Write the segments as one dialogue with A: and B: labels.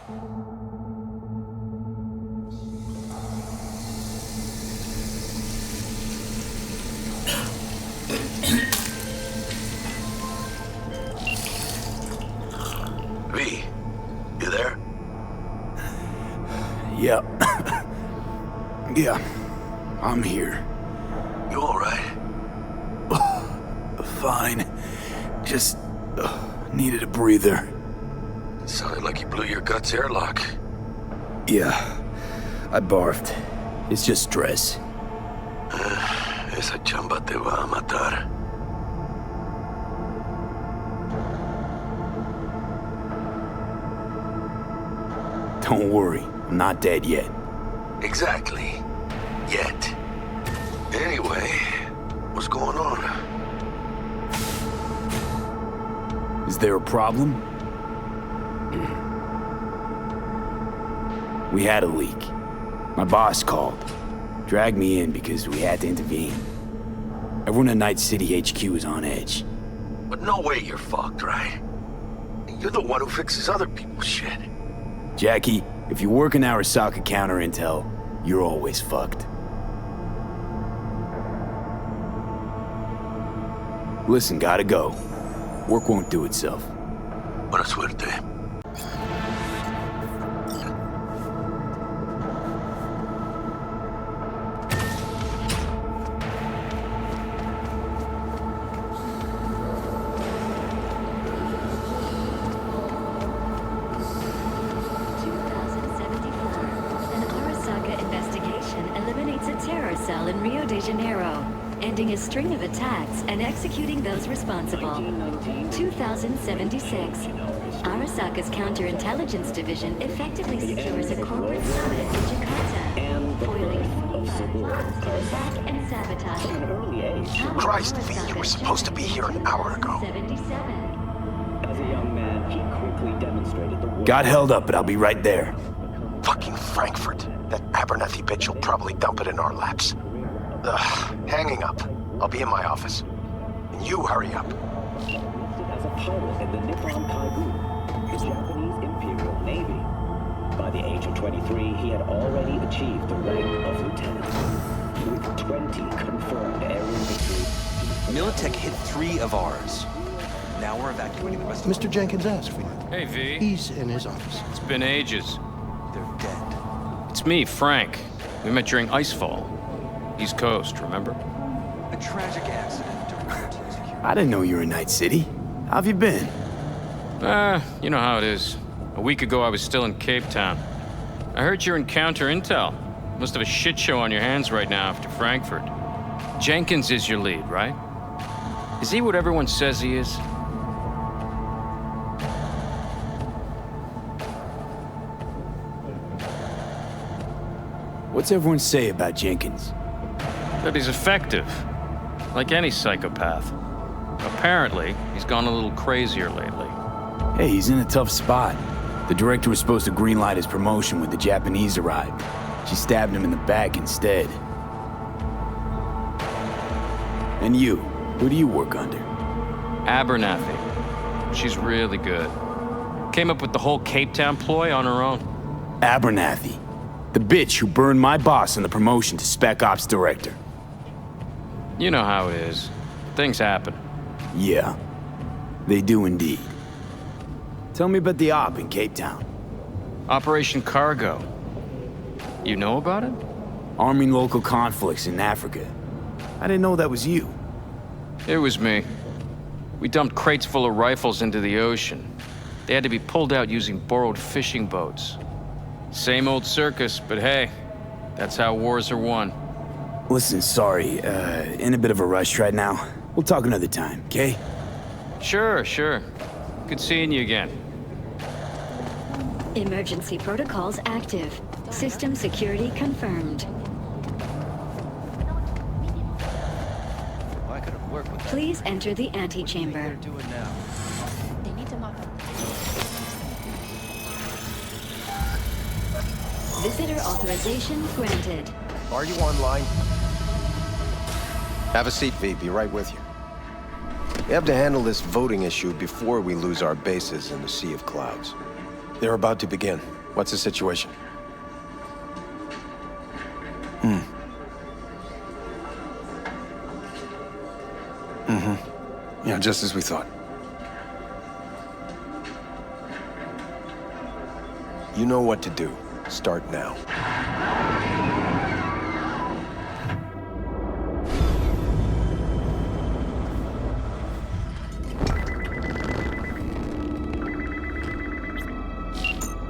A: V, you there?
B: Yeah. Yeah, I'm here.
A: You alright?
B: Fine. Just needed a breather.
A: Sounded like you blew your guts airlock.
B: Yeah, I barfed. It's just stress.
A: Esa chamba te va a matar.
B: Don't worry, I'm not dead yet.
A: Exactly. Yet. Anyway, what's going on?
B: Is there a problem? We had a leak. My boss called. Dragged me in because we had to intervene. Everyone at Night City HQ is on edge.
A: But no way you're fucked, right? You're the one who fixes other people's shit.
B: Jackie, if you work in Arasaka counter intel, you're always fucked. Listen, gotta go. Work won't do itself.
A: Buena suerte.
C: Ending a string of attacks and executing those responsible. 2076. Arasaka's counterintelligence division effectively secures a corporate summit in Jakarta, foiling plots to attack and sabotage.
A: Christ, V, you were supposed to be here an hour ago.
C: 77.
D: As a young man, he quickly demonstrated the
B: Got held up, but I'll be right there.
A: Fucking Frankfurt. That Abernathy bitch will probably dump it in our laps. Ugh, hanging up. I'll be in my office. And you hurry up.
D: as a pilot in the Nippon Kaibu, the Japanese Imperial Navy. By the age of 23, he had already achieved the rank of lieutenant, with 20 confirmed air infantry.
E: Militech hit 3 of ours. Now we're evacuating the rest of
F: Mr. Jenkins asked for you.
G: Hey, V.
F: He's in his office.
G: It's been ages.
E: They're dead.
G: It's me, Frank. We met during Icefall. East Coast, remember?
E: A tragic accident during routine security.
B: I didn't know you were in Night City. How have you been?
G: You know how it is. A week ago, I was still in Cape Town. I heard you're in counter intel. Must have a shit show on your hands right now after Frankfurt. Jenkins is your lead, right? Is he what everyone says he is?
B: What's everyone say about Jenkins?
G: That he's effective. Like any psychopath. Apparently, he's gone a little crazier lately.
B: Hey, he's in a tough spot. The director was supposed to greenlight his promotion when the Japanese arrived. She stabbed him in the back instead. And you, who do you work under?
G: Abernathy. She's really good. Came up with the whole Cape Town ploy on her own.
B: Abernathy. The bitch who burned my boss in the promotion to Spec Ops Director.
G: You know how it is. Things happen.
B: Yeah, they do indeed. Tell me about the op in Cape Town.
G: Operation Cargo. You know about it?
B: Arming local conflicts in Africa. I didn't know that was you.
G: It was me. We dumped crates full of rifles into the ocean. They had to be pulled out using borrowed fishing boats. Same old circus, but hey, that's how wars are won.
B: Listen, sorry, in a bit of a rush right now. We'll talk another time, okay?
G: Sure. Good seeing you again.
C: Emergency protocols active. System security confirmed.
E: Why could it work with
C: Please enter the antechamber.
E: do it now?
C: Visitor authorization granted.
H: Are you online? Have a seat, V. Be right with you. We have to handle this voting issue before we lose our bases in the Sea of Clouds. They're about to begin. What's the situation? Yeah, just as we thought. You know what to do. Start now.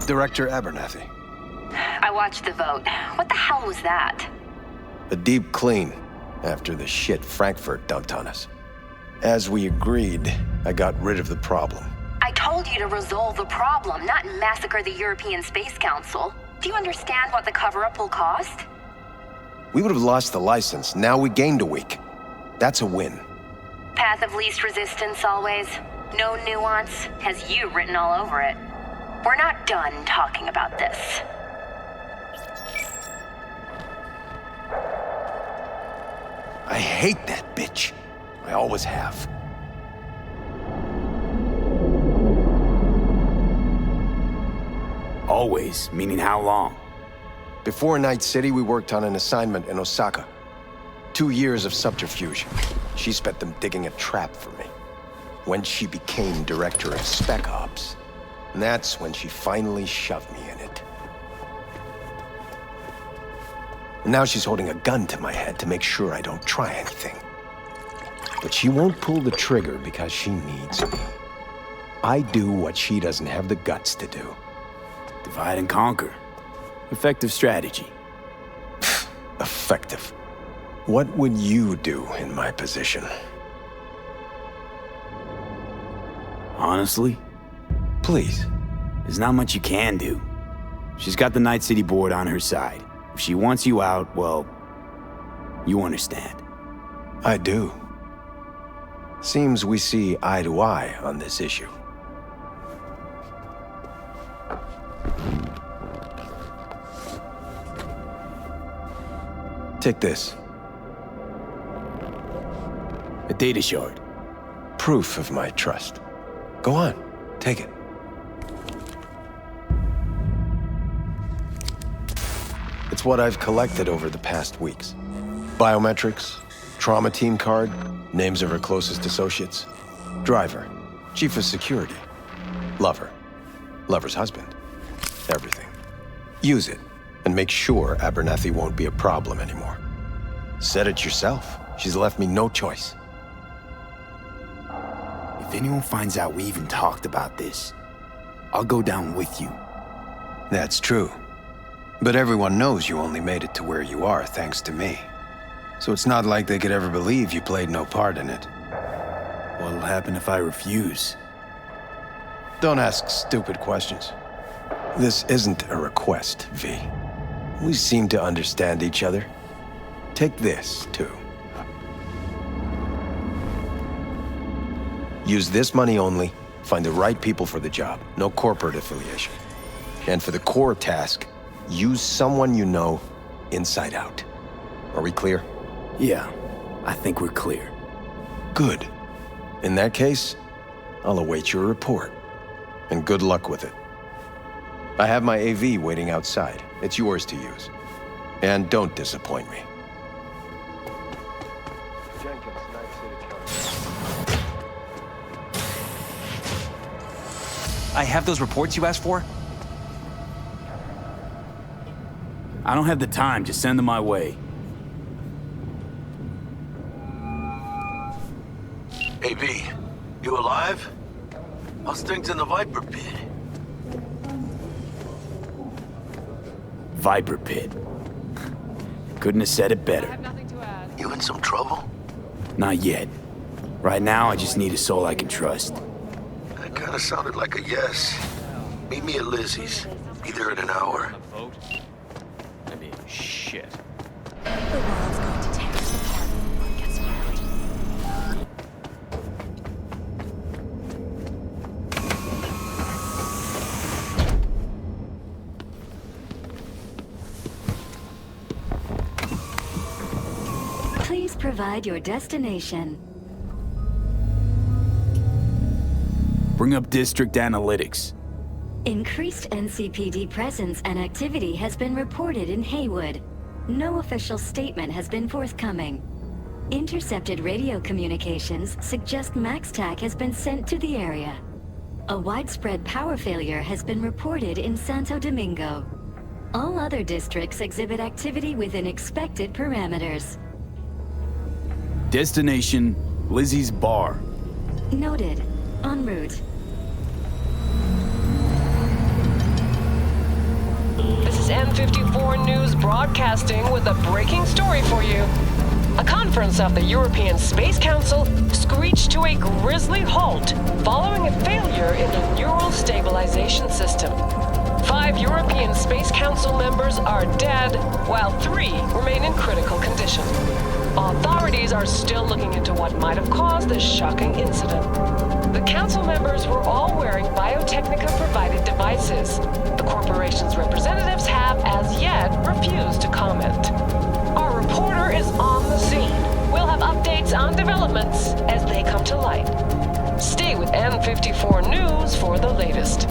H: Director Abernathy.
F: I watched the vote. What the hell was that?
H: A deep clean after the shit Frankfurt dumped on us. As we agreed, I got rid of the problem.
F: I told you to resolve the problem, not massacre the European Space Council. Do you understand what the cover-up will cost?
H: We would have lost the license. Now we gained a week. That's a win.
F: Path of least resistance always. No nuance. Has you written all over it. We're not done talking about this.
H: I hate that bitch. I always have.
B: Always, meaning how long?
H: Before Night City, we worked on an assignment in Osaka. 2 years of subterfuge. She spent them digging a trap for me. When she became director of Spec Ops, that's when she finally shoved me in it. And now she's holding a gun to my head to make sure I don't try anything. But she won't pull the trigger because she needs me. I do what she doesn't have the guts to do.
B: Divide and conquer. Effective strategy.
H: Effective. What would you do in my position?
B: Honestly,
H: Please.
B: there's not much you can do. She's got the Night City board on her side. If she wants you out, well, you understand.
H: I do. Seems we see eye to eye on this issue. Take this.
B: A data shard.
H: Proof of my trust. Go on, take it. It's what I've collected over the past weeks. Biometrics, trauma team card, names of her closest associates, driver, chief of security, lover, lover's husband, everything. Use it, and make sure Abernathy won't be a problem anymore. Said it yourself. She's left me no choice.
B: If anyone finds out we even talked about this, I'll go down with you.
H: That's true. But everyone knows you only made it to where you are thanks to me. So it's not like they could ever believe you played no part in it.
B: What'll happen if I refuse?
H: Don't ask stupid questions. This isn't a request, V. We seem to understand each other. Take this, too. Use this money only, find the right people for the job, no corporate affiliation. And for the core task, use someone you know inside out. Are we clear?
B: Yeah, I think we're clear.
H: Good. In that case, I'll await your report. And good luck with it. I have my AV waiting outside. It's yours to use. And don't disappoint me.
E: I have those reports you asked for?
B: I don't have the time, just send them my way.
I: Hey, V, you alive? How's things in the Viper Pit?
B: Viper Pit. Couldn't have said it better.
I: You in some trouble?
B: Not yet. Right now, I just need a soul I can trust.
I: That kind of sounded like a yes. Meet me at Lizzie's. Be there in an hour.
G: Vote? I mean, shit.
C: The world's going to tear us apart before it gets hard. Please provide your destination.
B: Bring up district analytics.
C: Increased NCPD presence and activity has been reported in Haywood. No official statement has been forthcoming. Intercepted radio communications suggest MaxTac has been sent to the area. A widespread power failure has been reported in Santo Domingo. All other districts exhibit activity within expected parameters.
B: Destination, Lizzie's Bar.
C: Noted. En route.
J: This is N54 News broadcasting with a breaking story for you. A conference of the European Space Council screeched to a grisly halt following a failure in the neural stabilization system. 5 European Space Council members are dead, while 3 remain in critical condition. Authorities are still looking into what might have caused this shocking incident. The council members were all wearing Biotechnica-provided devices. The corporation's representatives have, as yet, refused to comment. Our reporter is on the scene. We'll have updates on developments as they come to light. Stay with N54 News for the latest.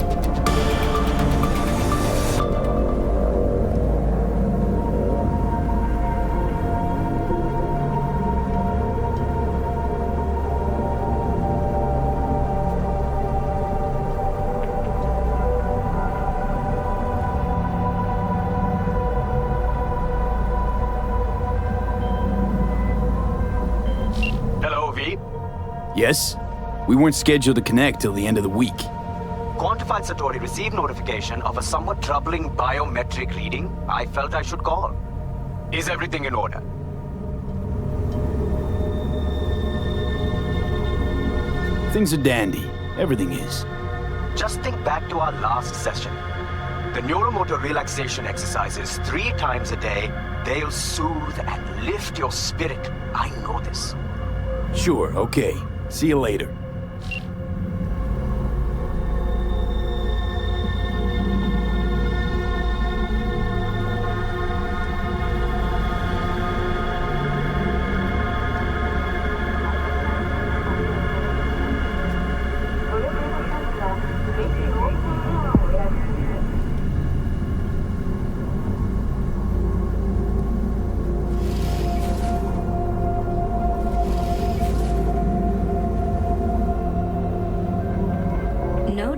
B: Yes? We weren't scheduled to connect till the end of the week.
K: Quantified Satori received notification of a somewhat troubling biometric reading. I felt I should call. Is everything in order?
B: Things are dandy. Everything is.
K: Just think back to our last session. The neuromotor relaxation exercises 3 times a day. They'll soothe and lift your spirit. I know this.
B: Sure, okay. See you later.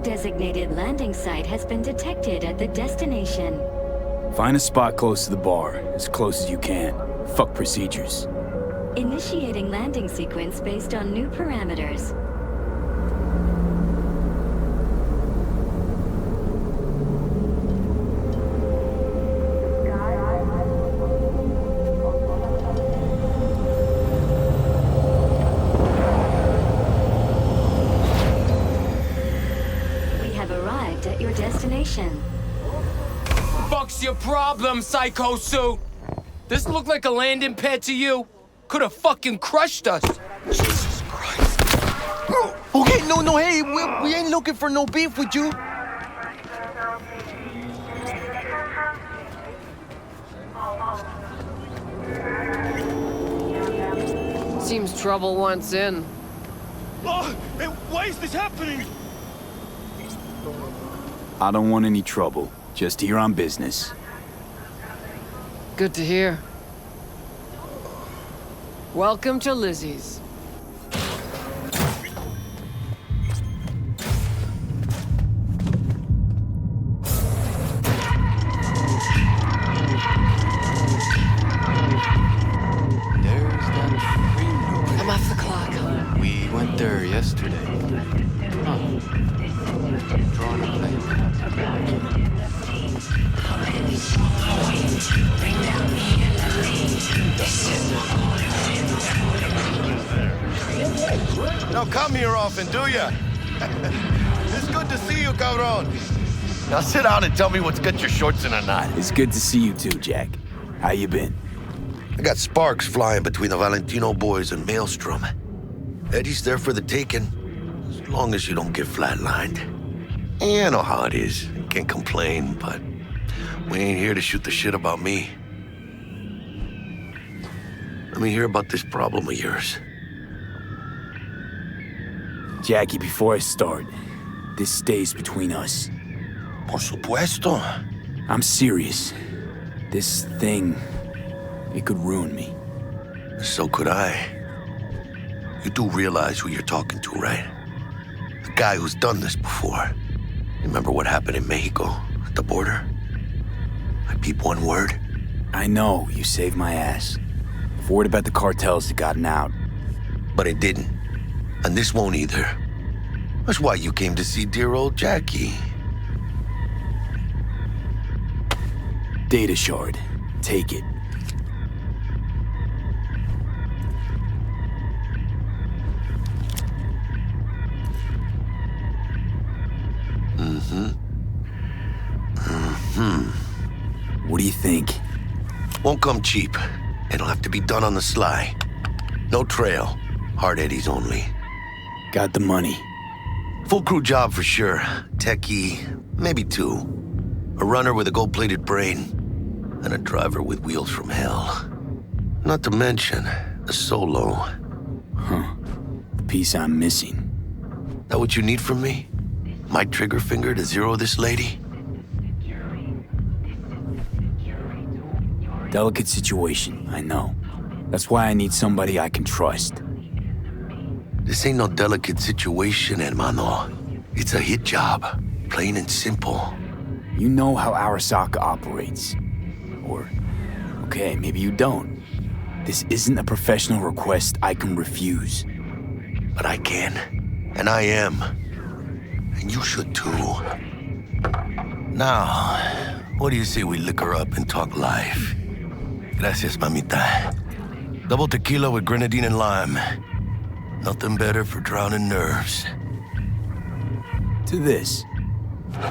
C: Designated landing site has been detected at the destination.
B: Find a spot close to the bar, as close as you can. Fuck procedures.
C: Initiating landing sequence based on new parameters.
L: Fuck's your problem, Psycho Suit? This look like a landing pad to you? Could have fucking crushed us.
I: Jesus Christ. Okay, no, hey, we ain't looking for no beef with you.
J: Seems trouble wants in.
M: Oh, hey, why is this happening?
B: I don't want any trouble. Just here on business.
J: Good to hear. Welcome to Lizzie's. I'm off the clock.
N: We went there yesterday. Drawing a plan.
I: Don't come here often, do ya? It's good to see you, cabron. Now sit down and tell me what's got your shorts in a knot.
B: It's good to see you too, Jack. How you been?
I: I got sparks flying between the Valentino boys and Maelstrom. Eddie's there for the taking, as long as you don't get flatlined. Yeah, I know how it is. Can't complain, but we ain't here to shoot the shit about me. Let me hear about this problem of yours.
B: Jackie, before I start, this stays between us.
I: Por supuesto.
B: I'm serious. This thing, it could ruin me.
I: So could I. You do realize who you're talking to, right? The guy who's done this before. Remember what happened in Mexico, at the border? I peep one word.
B: I know, you saved my ass. If word about the cartels had gotten out.
I: But it didn't. And this won't either. That's why you came to see dear old Jackie.
B: Data shard. Take it. What do you think?
I: Won't come cheap. It'll have to be done on the sly. No trail. Hard eddies only.
B: Got the money.
I: Full crew job for sure. Techie, maybe two. A runner with a gold-plated brain. And a driver with wheels from hell. Not to mention, a solo.
B: Huh. The piece I'm missing.
I: That what you need from me? My trigger finger to zero this lady?
B: Delicate situation, I know. That's why I need somebody I can trust.
I: This ain't no delicate situation, hermano. It's a hit job. Plain and simple.
B: You know how Arasaka operates. Or, okay, maybe you don't. This isn't a professional request I can refuse.
I: But I can. And I am. And you should too. Now, what do you say we liquor up and talk life? Gracias, mamita. Double tequila with grenadine and lime. Nothing better for drowning nerves.
B: To this.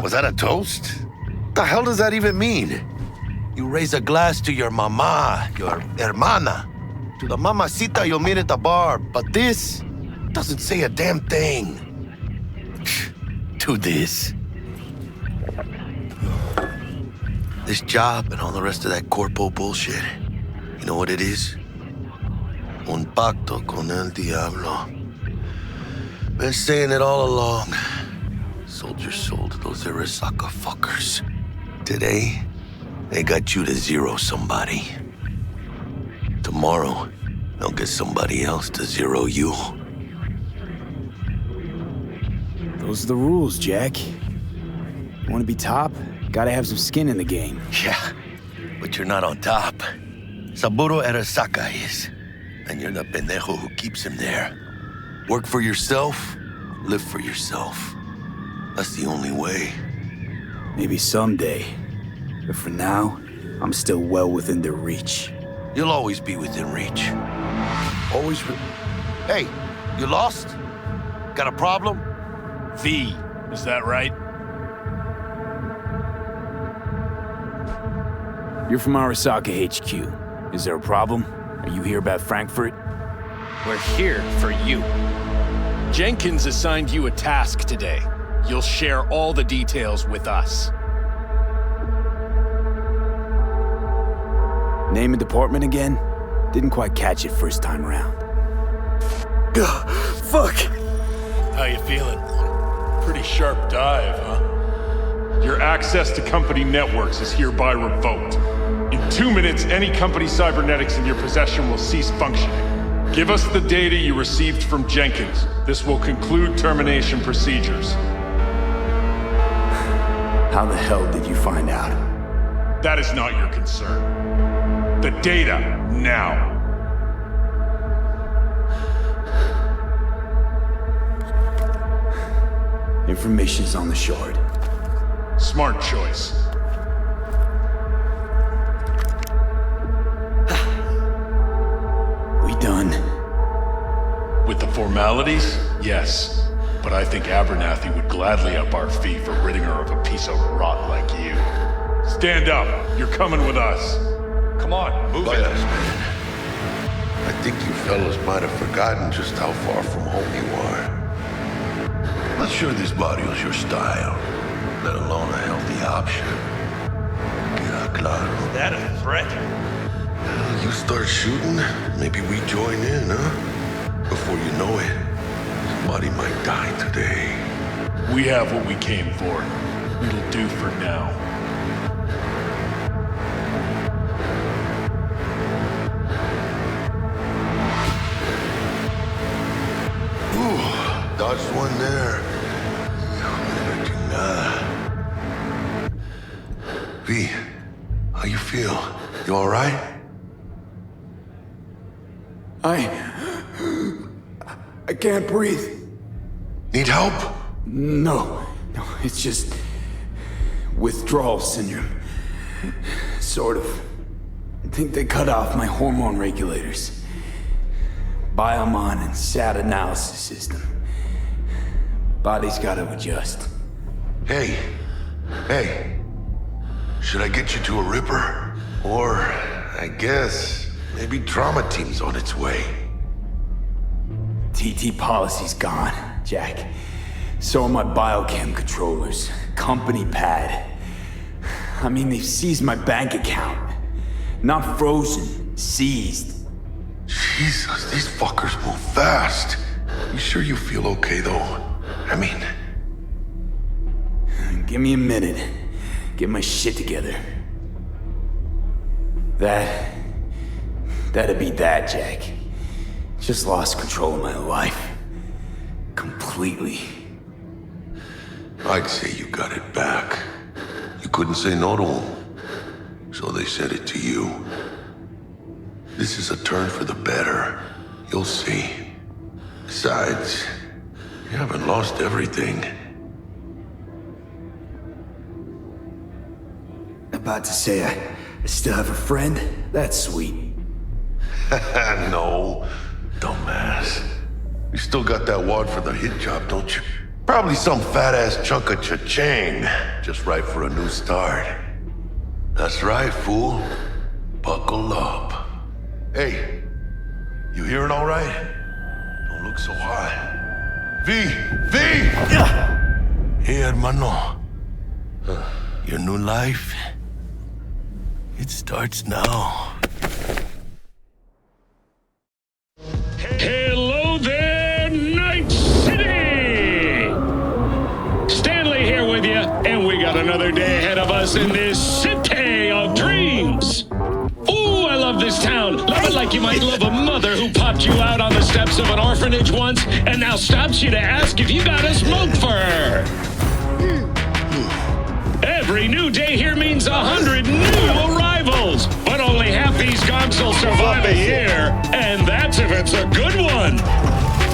I: Was that a toast? The hell does that even mean? You raise a glass to your mama, your hermana, to the mamacita you'll meet at the bar, but this doesn't say a damn thing. To this. This job and all the rest of that corpo bullshit, you know what it is? Un pacto con el diablo. Been saying it all along. Sold your soul to those Arasaka fuckers. Today, they got you to zero somebody. Tomorrow, they'll get somebody else to zero you.
B: Those are the rules, Jack. You want to be top? Gotta have some skin in the game.
I: Yeah, but you're not on top. Saburo Arasaka is. And you're the pendejo who keeps him there. Work for yourself, live for yourself. That's the only way.
B: Maybe someday. But for now, I'm still well within their reach.
I: You'll always be within reach. Always Hey, you lost? Got a problem?
M: V, is that right?
B: You're from Arasaka HQ. Is there a problem? Are you here about Frankfurt?
M: We're here for you. Jenkins assigned you a task today. You'll share all the details with us.
B: Name and department again? Didn't quite catch it first time around.
M: Fuck! How you feeling? Pretty sharp dive, huh?
O: Your access to company networks is hereby revoked. In 2 minutes, any company cybernetics in your possession will cease functioning. Give us the data you received from Jenkins. This will conclude termination procedures.
B: How the hell did you find out?
O: That is not your concern. The data, now.
B: Information's on the shard.
O: Smart choice.
B: We done?
O: With the formalities, yes. But I think Abernathy would gladly up our fee for ridding her of a piece of rot like you. Stand up. You're coming with us. Come on, move it.
I: Man. I think you fellas might have forgotten just how far from home you are. Not sure this barrio's your style, let alone a healthy option. Queda claro.
M: Is that a threat?
I: You start shooting, maybe we join in, huh? Before you know it, somebody might die today.
O: We have what we came for. It'll do for now.
I: Ooh, dodged one there. V, how you feel? You all right?
B: I can't breathe.
I: Need help?
B: No, it's just withdrawal syndrome. Sort of. I think they cut off my hormone regulators. Biomon and SAT analysis system. Body's gotta adjust.
I: Hey. Should I get you to a Ripper? Or, I guess, maybe trauma team's on its way.
B: TT policy's gone, Jack. So are my biochem controllers. Company pad. I mean, they've seized my bank account. Not frozen, seized.
I: Jesus, these fuckers move fast. You sure you feel okay, though? I mean...
B: Give me a minute. Get my shit together. That'd be that, Jack. Just lost control of my life. Completely.
I: I'd say you got it back. You couldn't say no to them. So they said it to you. This is a turn for the better. You'll see. Besides, you haven't lost everything.
B: About to say I still have a friend? That's sweet.
I: No, dumbass. You still got that wad for the hit job, don't you? Probably some fat-ass chunk of cha-ching, just right for a new start. That's right, fool. Buckle up. Hey, you hearing all right? Don't look so hot. V! Hey, hermano. Your new life, it starts now.
P: Hello there, Night City! Stanley here with you, and we got another day ahead of us in this city of dreams. Ooh, I love this town. Love it like you might love a mother who popped you out on the steps of an orphanage once and now stops you to ask if you got a smoke for her. Every new day here means 100 new arrivals, but only half these gonks will survive a year, and that's if it's a good one.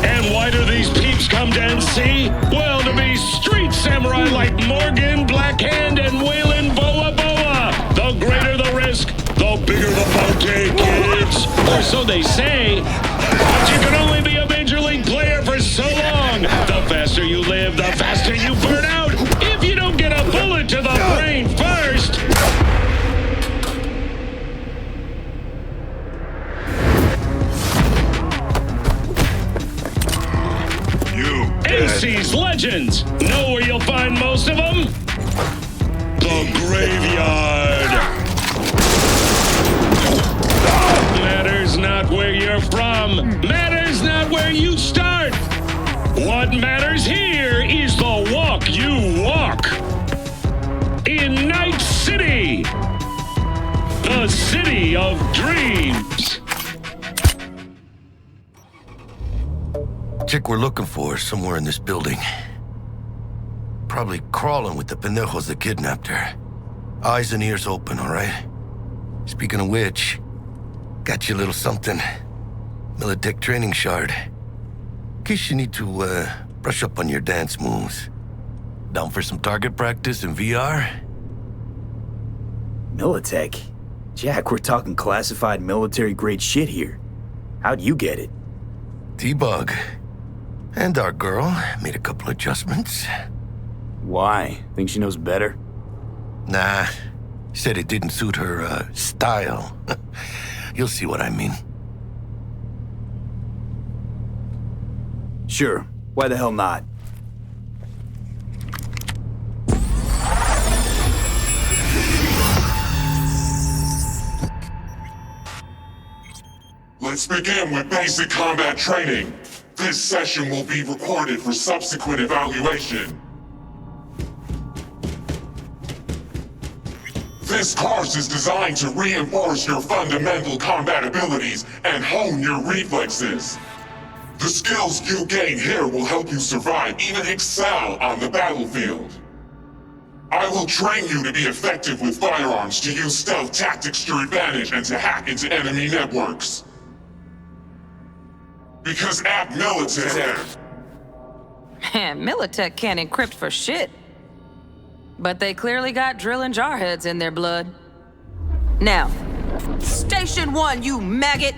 P: And why do these peeps come to NC? Well, to be street samurai like Morgan, Blackhand, and Waylon Boa Boa. The greater the risk, the bigger the bounty, kids. Or so they say. But you can only be a major league player for so long. The faster you live, the faster you burn out. If you don't get a bullet to the brain first. NC's legends. Know where you'll find most of them? The graveyard. Matters not where you're from. Matters not where you start. What matters here is the walk you walk. In Night City. The city of dreams.
I: Chick we're looking for is somewhere in this building. Probably crawling with the pendejos that kidnapped her. Eyes and ears open, all right? Speaking of which, got you a little something. Militech training shard. In case you need to, brush up on your dance moves. Down for some target practice in VR?
B: Militech? Jack, we're talking classified military-grade shit here. How'd you get it?
I: T-Bug. And our girl made a couple adjustments.
B: Why? Think she knows better?
I: Nah. Said it didn't suit her, style. You'll see what I mean.
B: Sure. Why the hell not?
O: Let's begin with basic combat training. This session will be recorded for subsequent evaluation.
Q: This course is designed to reinforce your fundamental combat abilities and hone your reflexes. The skills you gain here will help you survive, even excel on the battlefield. I will train you to be effective with firearms, to use stealth tactics to your advantage, and to hack into enemy networks. Because at Militech...
R: Man, Militech can't encrypt for shit. But they clearly got drill and jarheads in their blood. Now, Station 1, you maggot!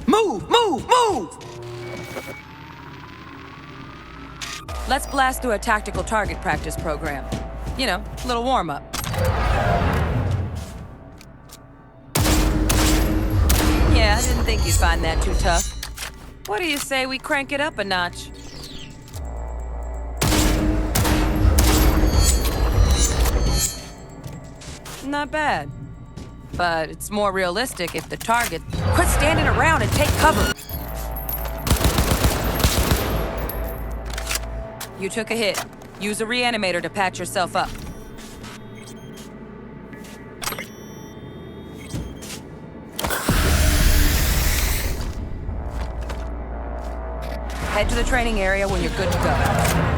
R: Move, move, move! Let's blast through a tactical target practice program. You know, a little warm-up. Yeah, I didn't think you'd find that too tough. What do you say we crank it up a notch? Not bad. But it's more realistic if the target... Quit standing around and take cover! You took a hit. Use a reanimator to patch yourself up. Head to the training area when you're good to go.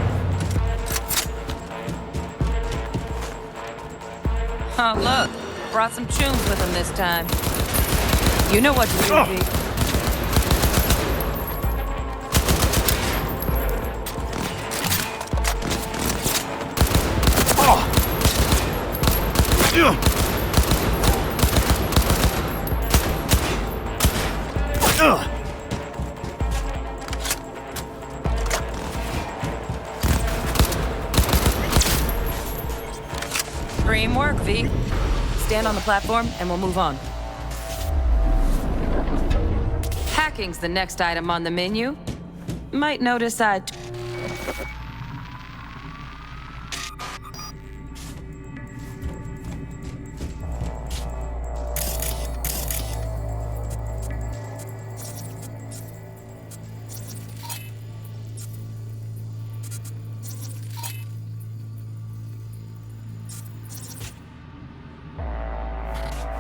R: Oh, look. Brought some tunes with him this time. You know what to do, V. Dream work, V. Stand on the platform and we'll move on. Hacking's the next item on the menu. Might notice I...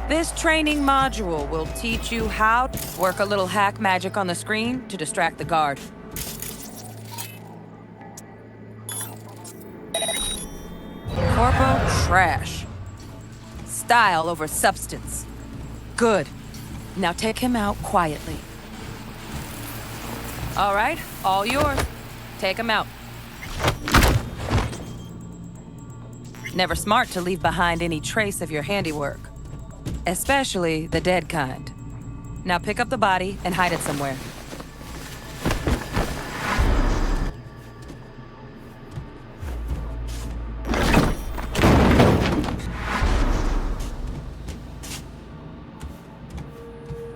R: This training module will teach you how to work a little hack magic on the screen to distract the guard. Corpo trash. Style over substance. Good. Now take him out quietly. All right, all yours. Take him out. Never smart to leave behind any trace of your handiwork. Especially the dead kind. Now pick up the body and hide it somewhere.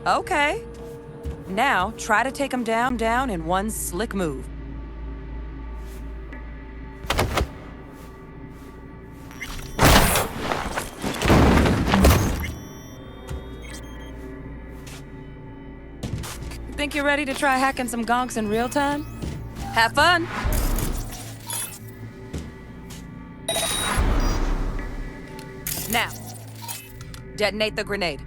R: Okay. Now try to take him down in one slick move. Think you're ready to try hacking some gonks in real time? Have fun! Now, detonate the grenade.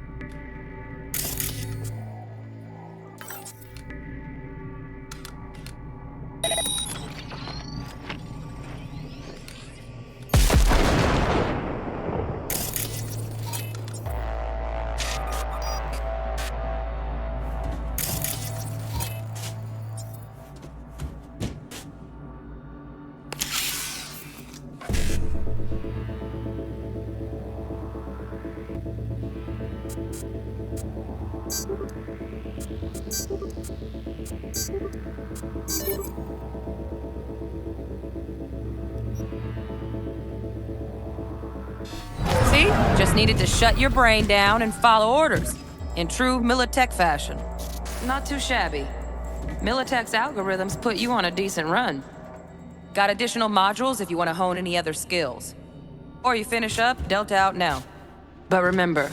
R: See? Just needed to shut your brain down and follow orders. In true Militech fashion. Not too shabby. Militech's algorithms put you on a decent run. Got additional modules if you want to hone any other skills. Or you finish up, Delta out now. But remember,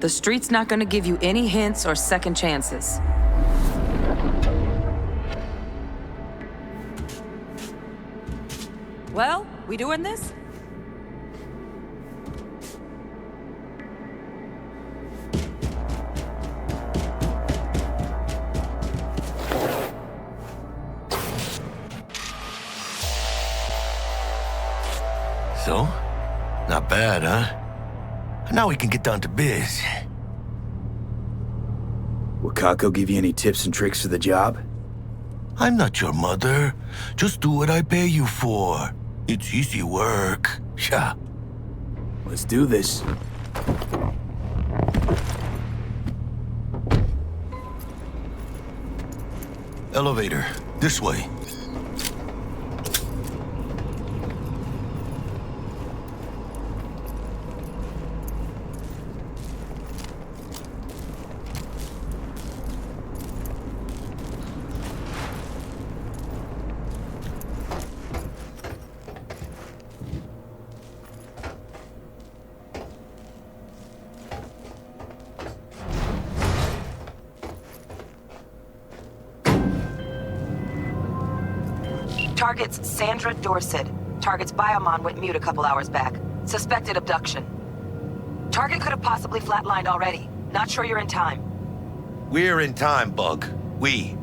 R: the street's not gonna give you any hints or second chances. Well, we doing this?
I: bad, huh? Now we can get down to biz.
B: Will Kako give you any tips and tricks for the job?
I: I'm not your mother. Just do what I pay you for. It's easy work. Yeah.
B: Let's do this.
I: Elevator. This way.
S: Target's Sandra Dorset. Target's biomon went mute a couple hours back. Suspected abduction. Target could have possibly flatlined already. Not sure you're in time.
I: We're in time, Bug. We.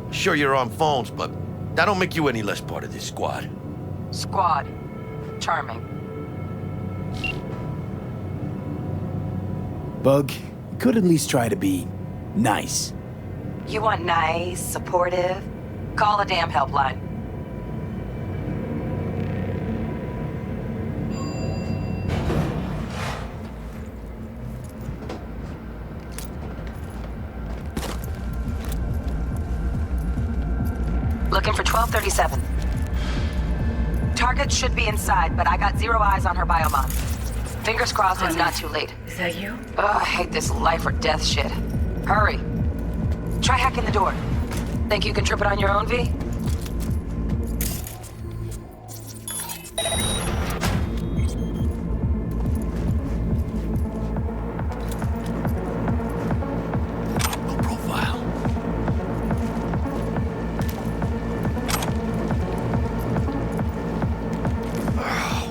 I: Sure you're on phones, but that don't make you any less part of this squad.
S: Squad. Charming.
B: Bug, you could at least try to be nice.
S: You want nice, supportive? Call a damn helpline. Looking for 1237. Target should be inside, but I got 0 eyes on her biomon. Fingers crossed it's not too late.
T: Is that you?
S: Oh, I hate this life or death shit. Hurry. Try hacking the door. Think you can trip it on your own, V?
I: No profile.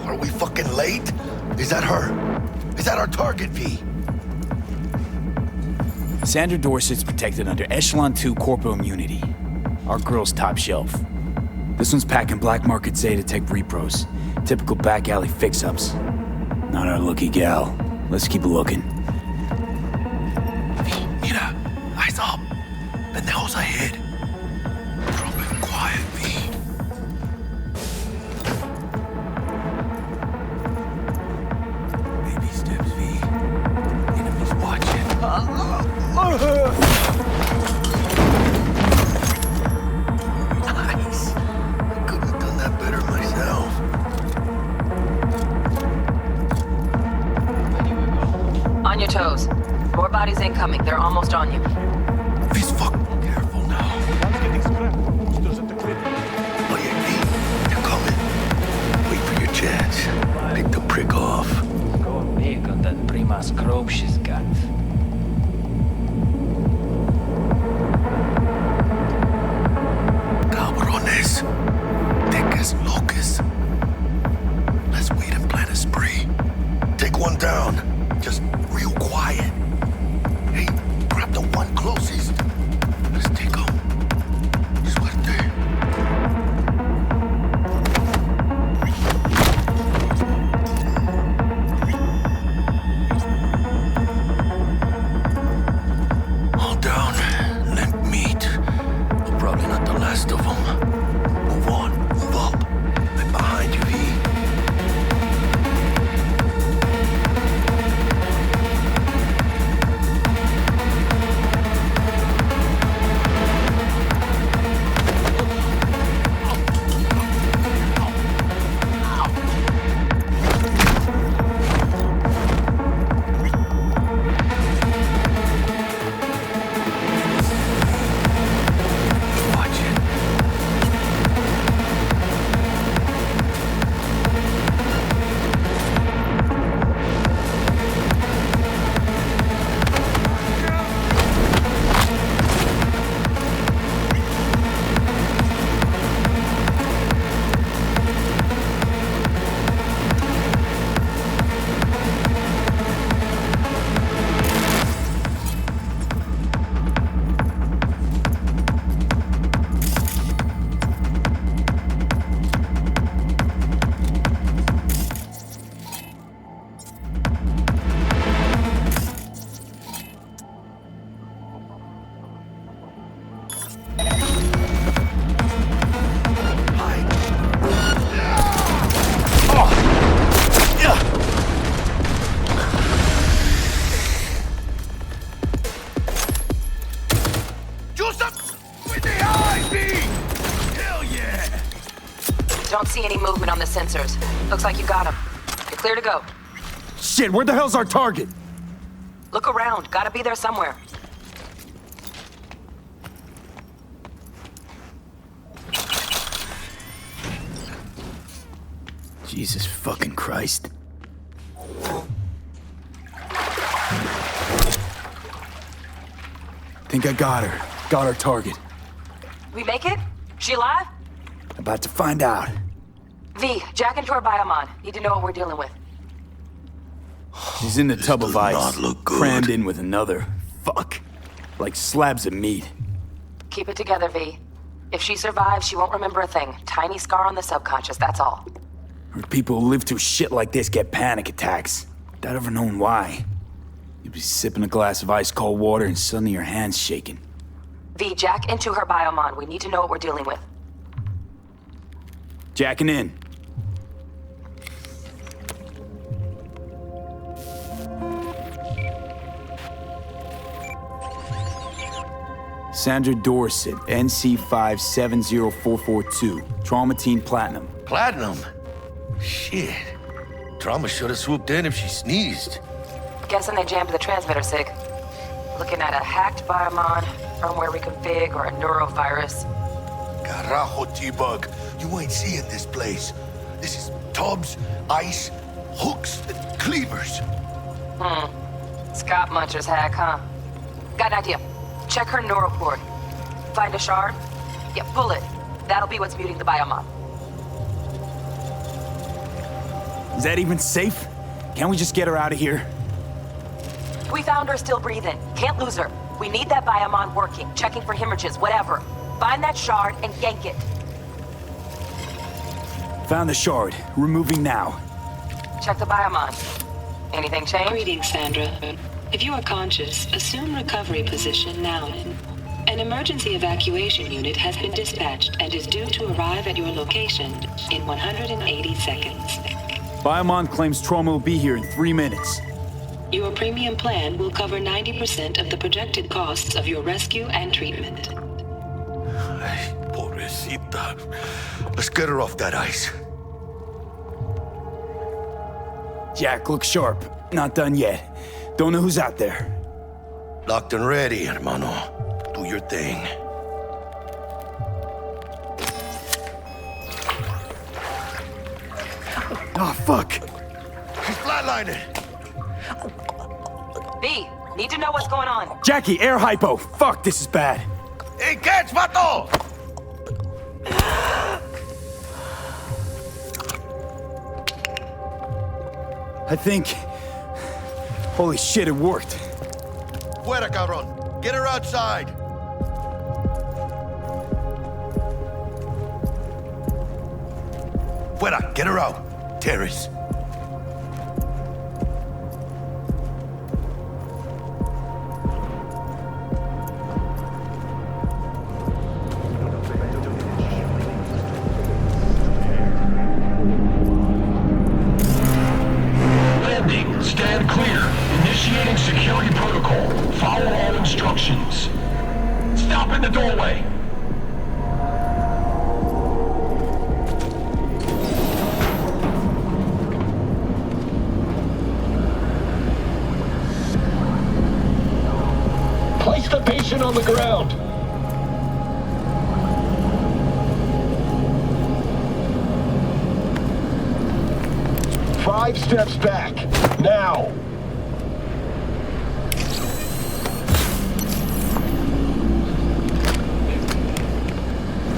I: Are we fucking late? Is that her? Is that our target, V?
B: Sandra Dorset's protected under Echelon 2 corpo immunity. Our girl's top shelf. This one's packing black market Zetatech repros. Typical back alley fix-ups. Not our lucky gal. Let's keep looking.
I: Mira, eyes up. Pendejos ahead. Drop it quiet, V. Baby steps, V. Enemies watching. Nice. I couldn't have done that better myself.
S: On your toes. More bodies incoming. They're almost on you.
I: He's fucking careful now. Oh yeah, V. They're coming. Wait for your chance. Pick the prick off.
U: Go big on that prima scrope she's got.
I: Cabrones. Thick as locusts. Let's wait and plan a spree. Take one down. Just real quiet. Hey, grab the one closest. Let's take him. Suerte. All down. Limp meat. But probably not the last of them. Move on. Move up. I'm behind you, V.
S: movement on the sensors. Looks like you got him. You're clear to go.
B: Shit, where the hell's our target?
S: Look around. Gotta be there somewhere.
B: Jesus fucking Christ. Think I got her. Got our target.
S: We make it? She alive?
B: About to find out.
S: V, jack into her biomon. Need to know what we're dealing with.
B: She's in the tub of ice,
I: not look good.
B: crammed in with another. Fuck. Like slabs of meat.
S: Keep it together, V. If she survives, she won't remember a thing. Tiny scar on the subconscious, that's all.
B: Heard people who live through shit like this get panic attacks. Without ever knowing why. You'd be sipping a glass of ice-cold water and suddenly your hand's shaking.
S: V, jack into her biomon. We need to know what we're dealing with.
B: Jacking in. Sandra Dorset, NC570442. Traumatine Platinum.
I: Platinum? Shit. Trauma should have swooped in if she sneezed.
S: Guessing they jammed the transmitter, Sig. Looking at a hacked biomon, firmware reconfig, or a neurovirus.
I: Carajo, T-Bug. You ain't seeing this place. This is tubs, ice, hooks, and cleavers.
S: Scott Muncher's hack, huh? Got an idea. Check her neural port. Find a shard? Yeah, pull it. That'll be what's muting the biomon.
B: Is that even safe? Can't we just get her out of here?
S: We found her still breathing. Can't lose her. We need that biomon working, checking for hemorrhages, whatever. Find that shard and yank it.
B: Found the shard. Removing now.
S: Check the biomon. Anything change?
T: Greetings, Sandra. If you are conscious, assume recovery position now. An emergency evacuation unit has been dispatched and is due to arrive at your location in 180 seconds.
B: Biomon claims trauma will be here in 3 minutes.
T: Your premium plan will cover 90% of the projected costs of your rescue and treatment.
I: Ay, pobrecita. Let's get her off that ice.
B: Jack, look sharp. Not done yet. Don't know who's out there.
I: Locked and ready, hermano. Do your thing.
B: Oh, fuck.
I: She's flatlining.
S: V, need to know what's going on.
B: Jackie, air hypo. Fuck, this is bad.
I: Hey, catch, vato!
B: I think... Holy shit, it worked.
I: Fuera, cabrón. Get her outside. Fuera, get her out. Terrace.
Q: Landing. Stand clear. Initiating security protocol. Follow all instructions. Stop in the doorway. Place the patient on the ground. Five steps back. Now.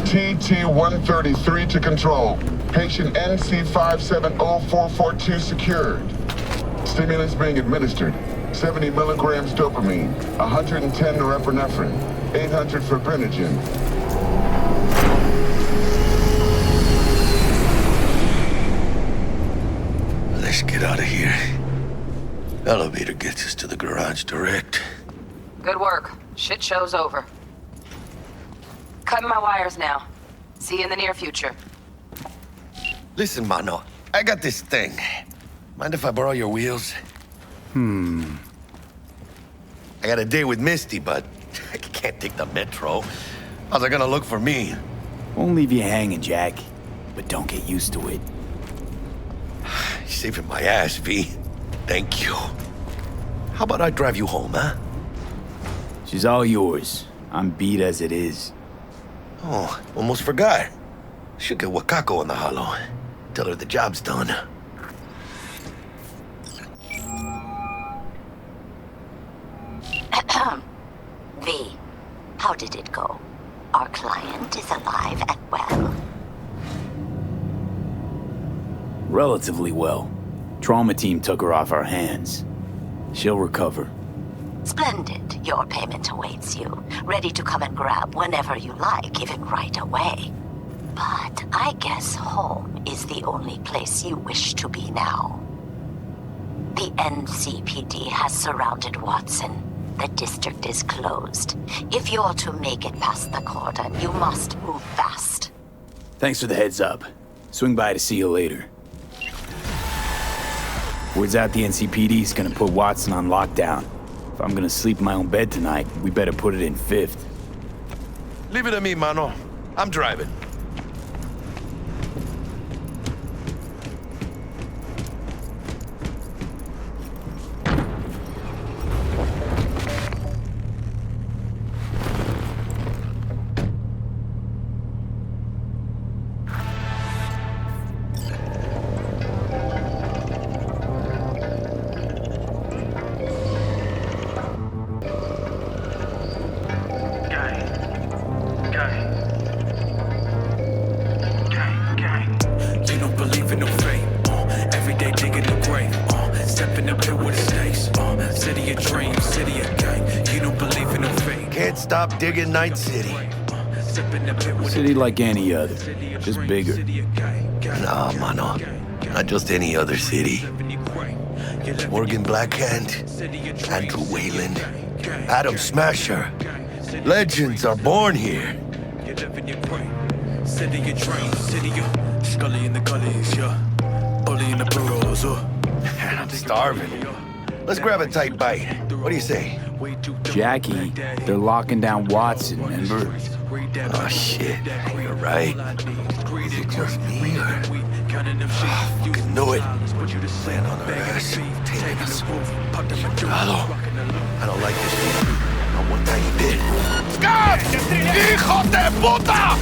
V: TT-133 to control. Patient NC570442 secured. Stimulants being administered. 70 milligrams dopamine, 110 norepinephrine, 800 fibrinogen.
I: Let's get out of here. Elevator gets us to the garage direct.
S: Good work. Shit show's over. Cutting my wires now. See you in the near future.
I: Listen, mano, I got this thing. Mind if I borrow your wheels? I got a date with Misty, but I can't take the metro. How's it gonna look for me?
B: Won't leave you hanging, Jack. But don't get used to it.
I: You're saving my ass, V. Thank you. How about I drive you home, huh?
B: She's all yours. I'm beat as it is.
I: Oh, almost forgot. Should get Wakako on the holo. Tell her the job's done.
A: V, how did it go? Our client is alive and well.
B: Relatively well. Trauma team took her off our hands. She'll recover.
A: Splendid. Your payment awaits you. Ready to come and grab whenever you like, even right away. But I guess home is the only place you wish to be now. The NCPD has surrounded Watson. The district is closed. If you're to make it past the cordon, you must move fast.
B: Thanks for the heads up. Swing by to see you later. Word's out the NCPD's gonna put Watson on lockdown. If I'm gonna sleep in my own bed tonight, we better put it in 5th.
I: Leave it to me, mano. I'm driving. Stop digging Night City.
B: City like any other, just bigger.
I: Nah, mano. Not just any other city. Morgan Blackhand, Andrew Wayland, Adam Smasher. Legends are born here.
D: City of dreams, city of Scully in the gullies, yeah. Bully in the burrows,
I: I'm starving. Let's grab a tight bite. What do you say?
B: Jackie, they're locking down Watson, remember?
I: Oh shit, you're right. Is it just me or... Oh, fucking knew it. Laying on our ass, taking us. Hello. I don't like this shit. Not one tiny bit. Scott! Hijo de puta!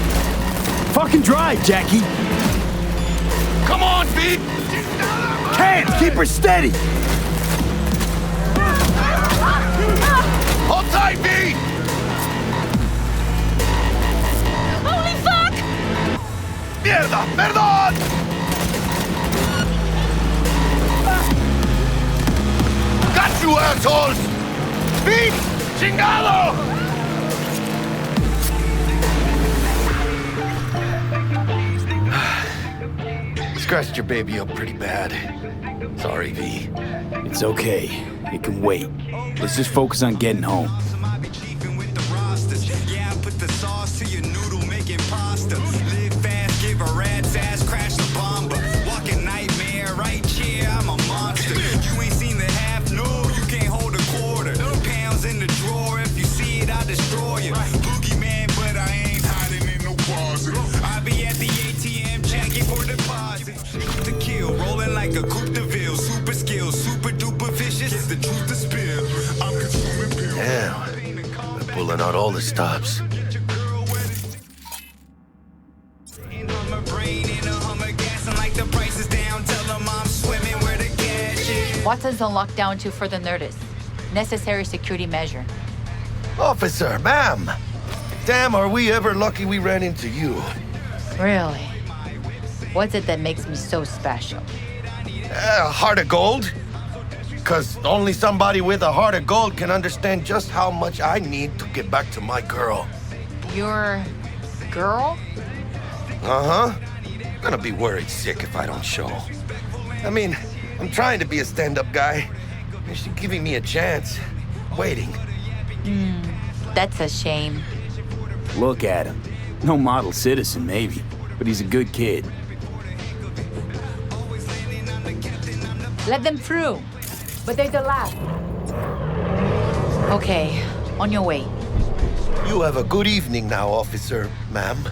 B: Fucking drive, Jackie!
I: Come on, V!
B: Can't! Keep her steady!
I: Hold tight, V!
J: Holy fuck!
I: Mierda! Perdón! Got you, assholes! V! Chingado! Scratched your baby up pretty bad. Sorry, V.
B: It's okay. It can wait. Let's just focus on getting home.
D: Yeah, I put the sauce to your noodle, making pasta. Live fast, give a rat's ass, crash the bomber. Walking nightmare, right here, I'm a monster. You ain't seen the half, no, you can't hold a quarter. Pounds in the drawer, if you see it, I'll destroy you. Boogeyman, but I ain't hiding in no closet. I be at the ATM, checking for deposit. Shoot to kill, rolling like a Coupe de Ville. Super skill, super duper vicious, is the truth to spill. I'm consuming pills.
I: Damn. They're pulling out all the stops.
W: Watson's on lockdown until further notice. Necessary security measure.
I: Officer, ma'am! Damn, are we ever lucky we ran into you.
W: Really? What's it that makes me so special?
I: Heart of gold? Because only somebody with a heart of gold can understand just how much I need to get back to my girl.
W: Your girl?
I: Uh-huh. Gonna be worried sick if I don't show. I mean, I'm trying to be a stand-up guy. And she's giving me a chance. Waiting.
W: That's a shame.
B: Look at him. No model citizen, maybe. But he's a good kid.
W: Let them through. But there's a last. Okay, on your way.
I: You have a good evening now, officer, ma'am.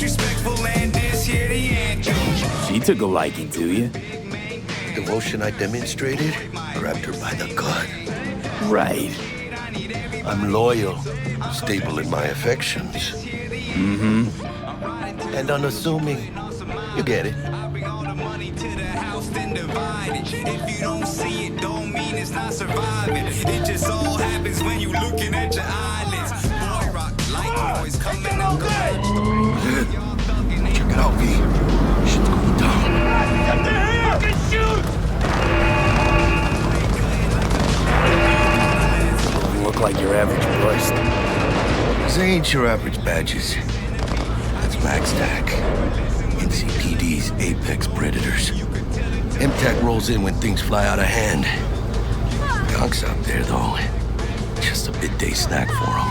D: disrespectful and this here the anthem.
B: She took a liking to you.
I: Devotion I demonstrated grabbed her by the gut.
B: Right.
I: I'm loyal, stable in my affections.
B: Mm-hmm.
I: And unassuming. You get it.
D: If you don't see it, don't mean it's not surviving. It just all happens when you looking at your eyelids. Boy, rock light noise coming up.
I: Check it out, V. Shit's going down.
D: Get the hell and shoot!
B: You look like your average burst.
I: These ain't your average badges. That's MaxTac. NCPD's apex predators. MTAC rolls in when things fly out of hand. Gonks out there, though. Just a midday snack for them.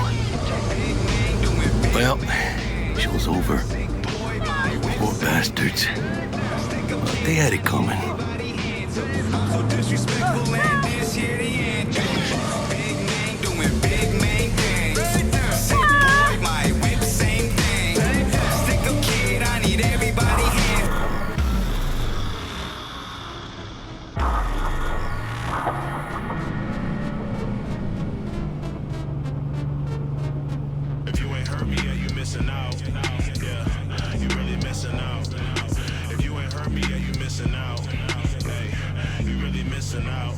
I: Well, show's over. Poor bastards. But they had it coming.
D: So disrespectful and this here the anthem. Big name doing big main things. Say boy might whip same thing. Stick up kid, I need everybody here.
E: If you ain't heard me, yeah, you missing out. Yeah, you really missing out. If you ain't heard me, yeah, you missing out. Hey, you really missing out.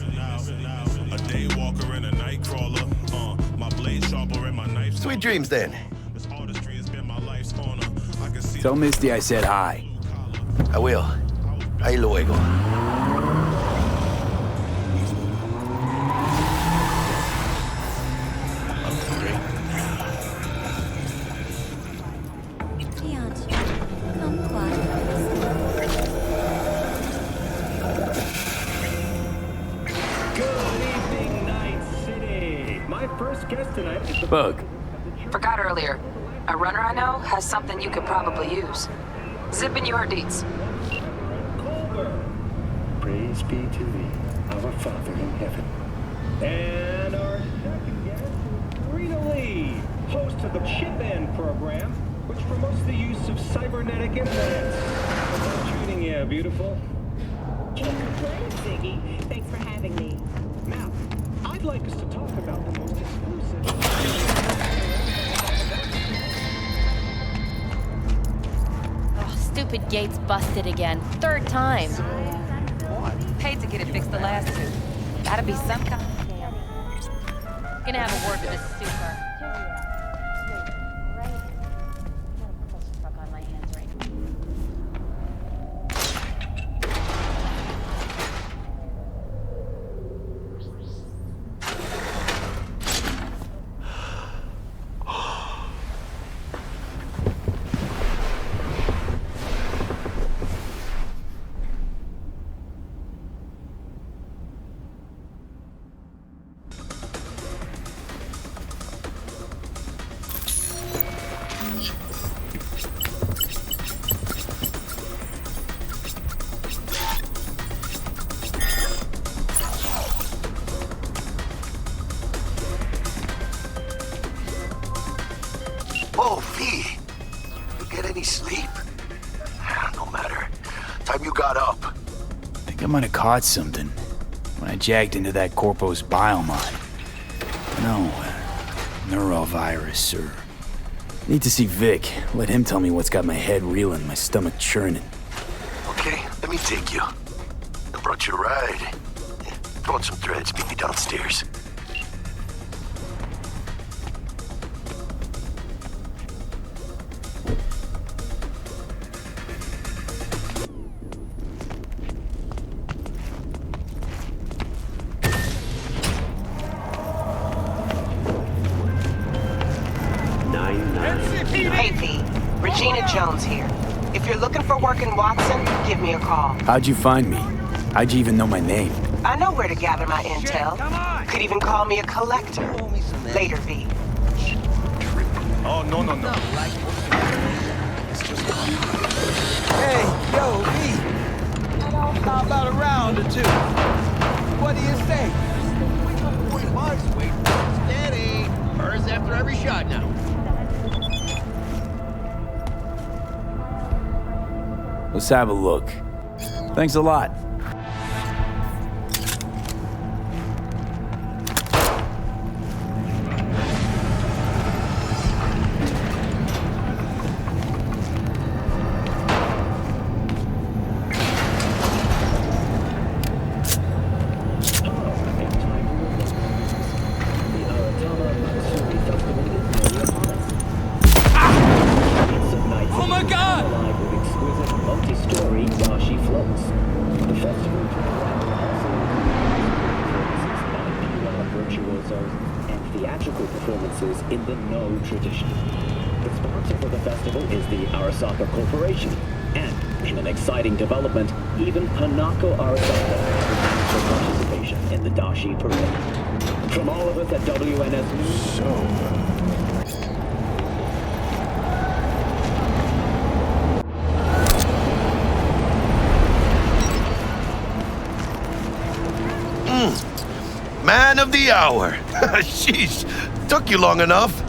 E: A day walker and a night crawler. My blade sharper and my knife.
I: Sweet dreams, then.
B: Tell Misty I said hi.
I: I will. Ahí luego.
B: Bug.
S: Forgot earlier. A runner I know has something you could probably use. Zip in your deets.
F: Praise be to thee, our Father in heaven. And our second guest, Rita Lee, host of the Chip In program, which promotes the use of cybernetic implants. How's treating you, beautiful?
H: Can't complain, Ziggy. Thanks for having me.
F: Now, I'd like us to talk about the most exclusive...
R: Stupid gate's busted again. Third time. Paid to get it fixed the last two. Gotta be some kind. Gonna have a word with this super.
I: Oh, V. You get any sleep? No matter. Time you got up.
B: I think I might have caught something when I jacked into that Corpo's biomine. No, neurovirus, or... Need to see Vic. Let him tell me what's got my head reeling, my stomach churning.
I: Okay, let me take you. I brought you a ride. Throw on some threads, meet me downstairs.
S: Hey, V. Regina Jones here. If you're looking for work in Watson, give me a call.
B: How'd you find me? How'd you even know my name?
S: I know where to gather my intel. Could even call me a collector. Later, V.
E: Oh, no.
X: Hey, yo, V. How about a round or two? What do you say?
Y: Wait, steady. First after every shot now.
B: Let's have a look. Thanks a lot.
X: Oh my God!
F: Multi-story dashi floats. The festival virtuosos and theatrical performances in the No tradition. The sponsor for the festival is the Arasaka Corporation, and in an exciting development, even Hanako Arasaka has for participation in the dashi parade. From all of us at WNS News.
I: Man of the hour. Sheesh, took you long enough.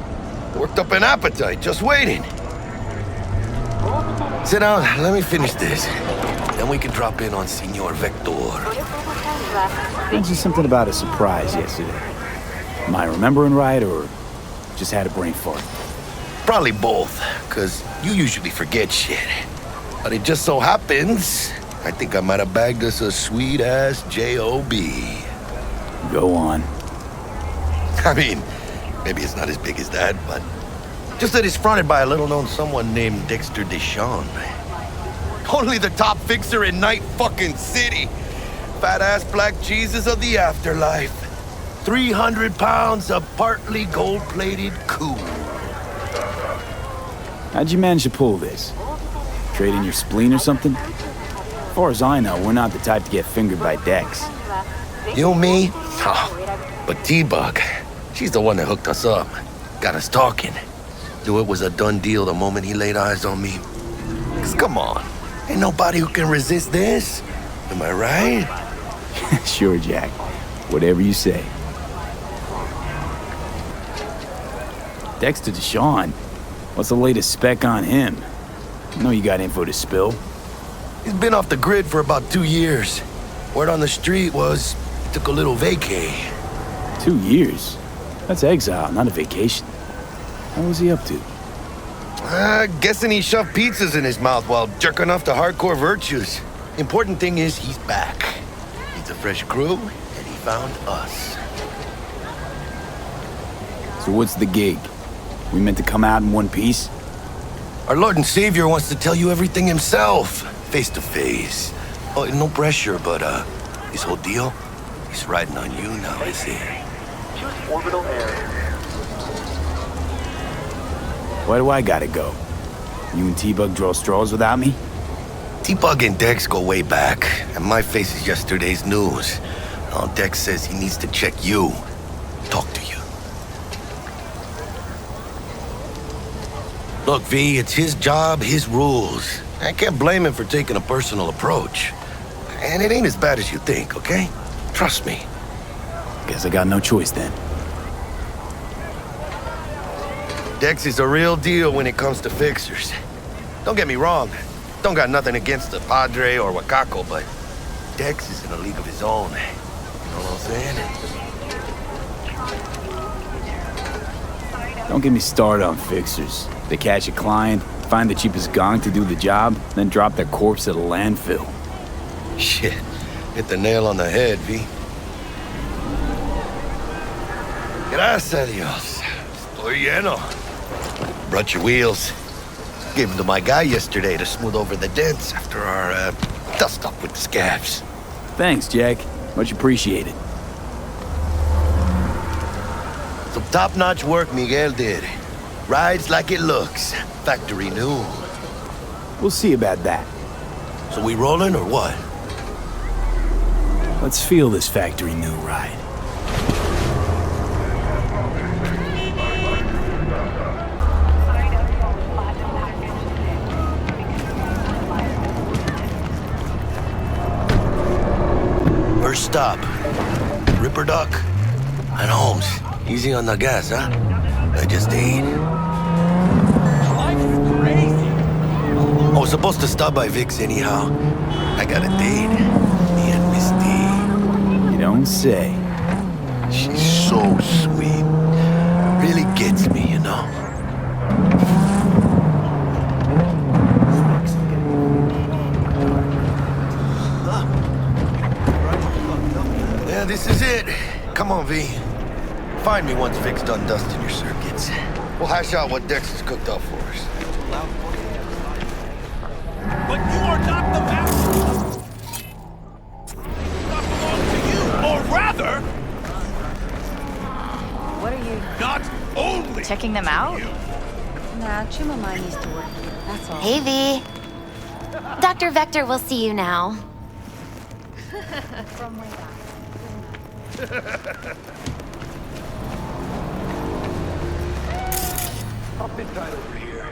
I: Worked up an appetite, just waiting. Sit down, let me finish this. Then we can drop in on Senor Vector.
B: Mentioned something about a surprise yesterday. Am I remembering right, or just had a brain fart?
I: Probably both, because you usually forget shit. But it just so happens, I think I might have bagged us a sweet-ass J.O.B.
B: Go on.
I: I mean, maybe it's not as big as that, but just that it's fronted by a little-known someone named Dexter Deshawn. Only the top fixer in Night fucking City. Fat-ass black Jesus of the afterlife. 300 pounds of partly gold-plated cool.
B: How'd you manage to pull this? Trading your spleen or something? As far as I know, we're not the type to get fingered by Dex.
I: You, me? Oh, but T-Bug, she's the one that hooked us up. Got us talking. Knew it was a done deal the moment he laid eyes on me. 'Cause come on, ain't nobody who can resist this. Am I right?
B: Sure, Jack. Whatever you say. Dexter Deshawn? What's the latest spec on him? I know you got info to spill.
I: He's been off the grid for about 2 years. Word on the street was he took a little vacay.
B: 2 years? That's exile, not a vacation. What was he up to?
I: Guessing he shoved pizzas in his mouth while jerking off to hardcore virtues. Important thing is he's back. He's a fresh crew, and he found us.
B: So what's the gig? We meant to come out in one piece?
I: Our Lord and Savior wants to tell you everything himself, face to face. Oh, no pressure, but this whole deal, he's riding on you now, I see.
F: Choose orbital air.
B: Why do I gotta go? You and T-Bug draw straws without me?
I: T-Bug and Dex go way back, and my face is yesterday's news. Now Dex says he needs to check you, talk to you. Look, V, it's his job, his rules. I can't blame him for taking a personal approach. And it ain't as bad as you think, okay? Trust me.
B: Guess I got no choice then.
I: Dex is a real deal when it comes to fixers. Don't get me wrong. Don't got nothing against the Padre or Wakako, but Dex is in a league of his own. You know what I'm saying?
B: Don't get me started on fixers. They catch a client, find the cheapest gong to do the job, then drop their corpse at a landfill.
I: Shit. Hit the nail on the head, V. Gracias a Dios. Estoy lleno. Brought your wheels. Gave them to my guy yesterday to smooth over the dents after our dust-up with the scabs.
B: Thanks, Jack. Much appreciated.
I: Some top-notch work Miguel did. Rides like it looks. Factory new.
B: We'll see about that.
I: So we rolling or what?
B: Let's feel this factory new ride.
I: First stop. Ripper Duck and Holmes. Easy on the gas, huh? I just ate. Oh, so supposed to stop by Vic's anyhow. I got a date. Me and Misty.
B: You don't say.
I: She's so sweet. Really gets me, you know? Yeah, this is it. Come on, V. Find me once Vic's done dusting your circuits. We'll hash out what Dex has cooked up for us.
Y: But you are not the master. Not belong to you, or rather,
C: What are you...
Y: not only
C: checking them out?
G: Nah, Chumamai needs to work here, that's all.
K: Hey, V. Dr. Vector will see you now.
G: From way
I: Up inside over here.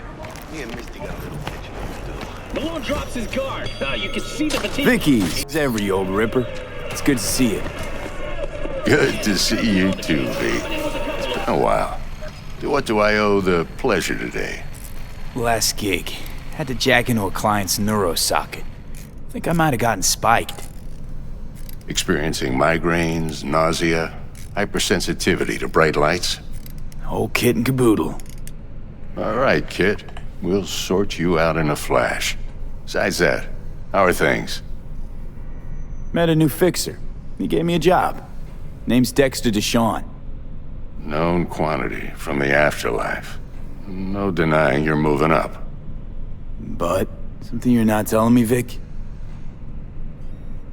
I: Me and Misty got a little pitching to do.
F: Malone drops his guard. You can see the fatigue.
B: Vicky's every old ripper. It's good to see you.
L: Good to see you too, V. It's been a while. To what do I owe the pleasure today?
B: Last gig. Had to jack into a client's neuro socket. Think I might have gotten spiked.
L: Experiencing migraines, nausea, hypersensitivity to bright lights?
B: Whole kit and caboodle.
L: All right, kid. We'll sort you out in a flash. Besides that, how are things?
B: Met a new fixer. He gave me a job. Name's Dexter Deshawn.
L: Known quantity from the afterlife. No denying you're moving up.
B: But, something you're not telling me, Vic?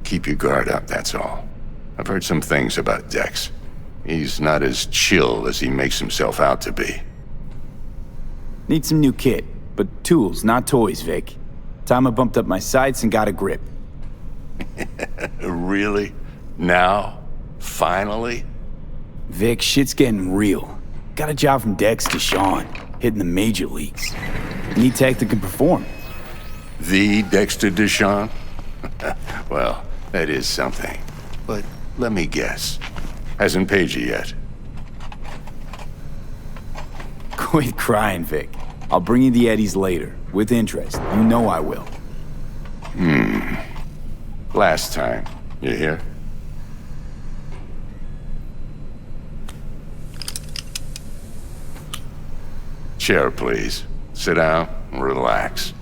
L: Keep your guard up, that's all. I've heard some things about Dex. He's not as chill as he makes himself out to be.
B: Need some new kit, but tools, not toys, Vic. Time I bumped up my sights and got a grip.
L: Really? Now? Finally?
B: Vic, shit's getting real. Got a job from Dex Deshawn, hitting the major leagues. Need tech that can perform.
L: The Dexter Deshawn? Well, that is something. But let me guess. Hasn't paid you yet.
B: Quit crying, Vic. I'll bring you the eddies later, with interest. You know I will.
L: Last time. You hear? Chair, please. Sit down and relax.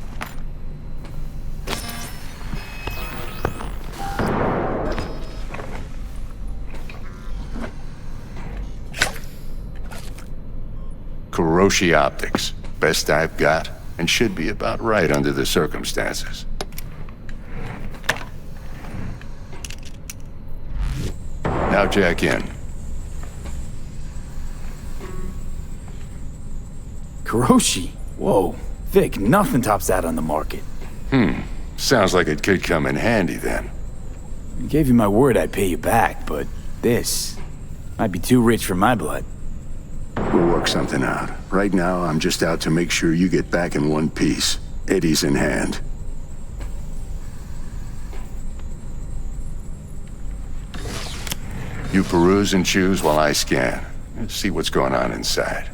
L: Kuroshi Optics. Best I've got, and should be about right under the circumstances. Now jack in.
B: Kuroshi? Whoa. Vic, nothing tops that on the market.
L: Sounds like it could come in handy then.
B: I gave you my word I'd pay you back, but this might be too rich for my blood.
L: We'll work something out. Right now, I'm just out to make sure you get back in one piece. Eddie's in hand. You peruse and choose while I scan. Let's see what's going on inside.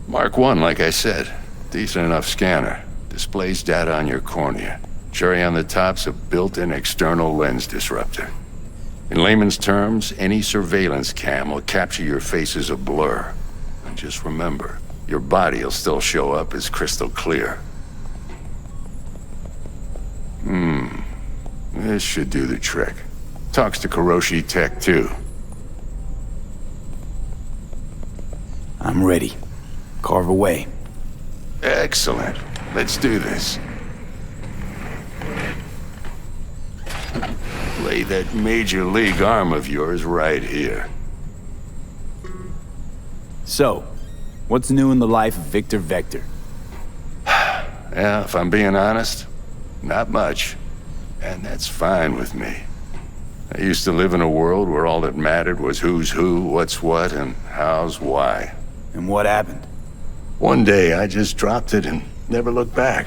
L: Mark 1, like I said. Decent enough scanner. Displays data on your cornea. Cherry on the top's a built-in external lens disruptor. In layman's terms, any surveillance cam will capture your face as a blur. And just remember, your body will still show up as crystal clear. This should do the trick. Talks to Kuroshi Tech, too.
B: I'm ready. Carve away.
L: Excellent. Let's do this. Lay that major league arm of yours right here.
B: So, what's new in the life of Victor Vector?
L: Yeah, if I'm being honest, not much. And that's fine with me. I used to live in a world where all that mattered was who's who, what's what, and how's why.
B: And what happened?
L: One day I just dropped it and never looked back.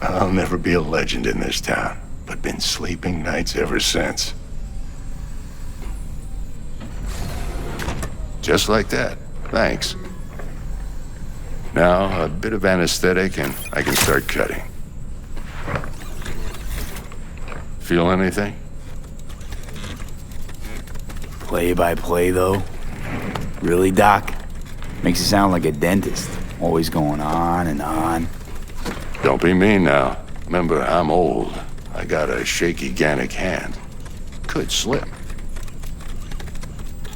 L: I'll never be a legend in this town, but been sleeping nights ever since. Just like that. Thanks. Now, a bit of anesthetic and I can start cutting. Feel anything?
B: Play by play, though? Really, Doc? Makes you sound like a dentist. Always going on and on.
L: Don't be mean now. Remember, I'm old. I got a shaky Gannic hand. Could slip.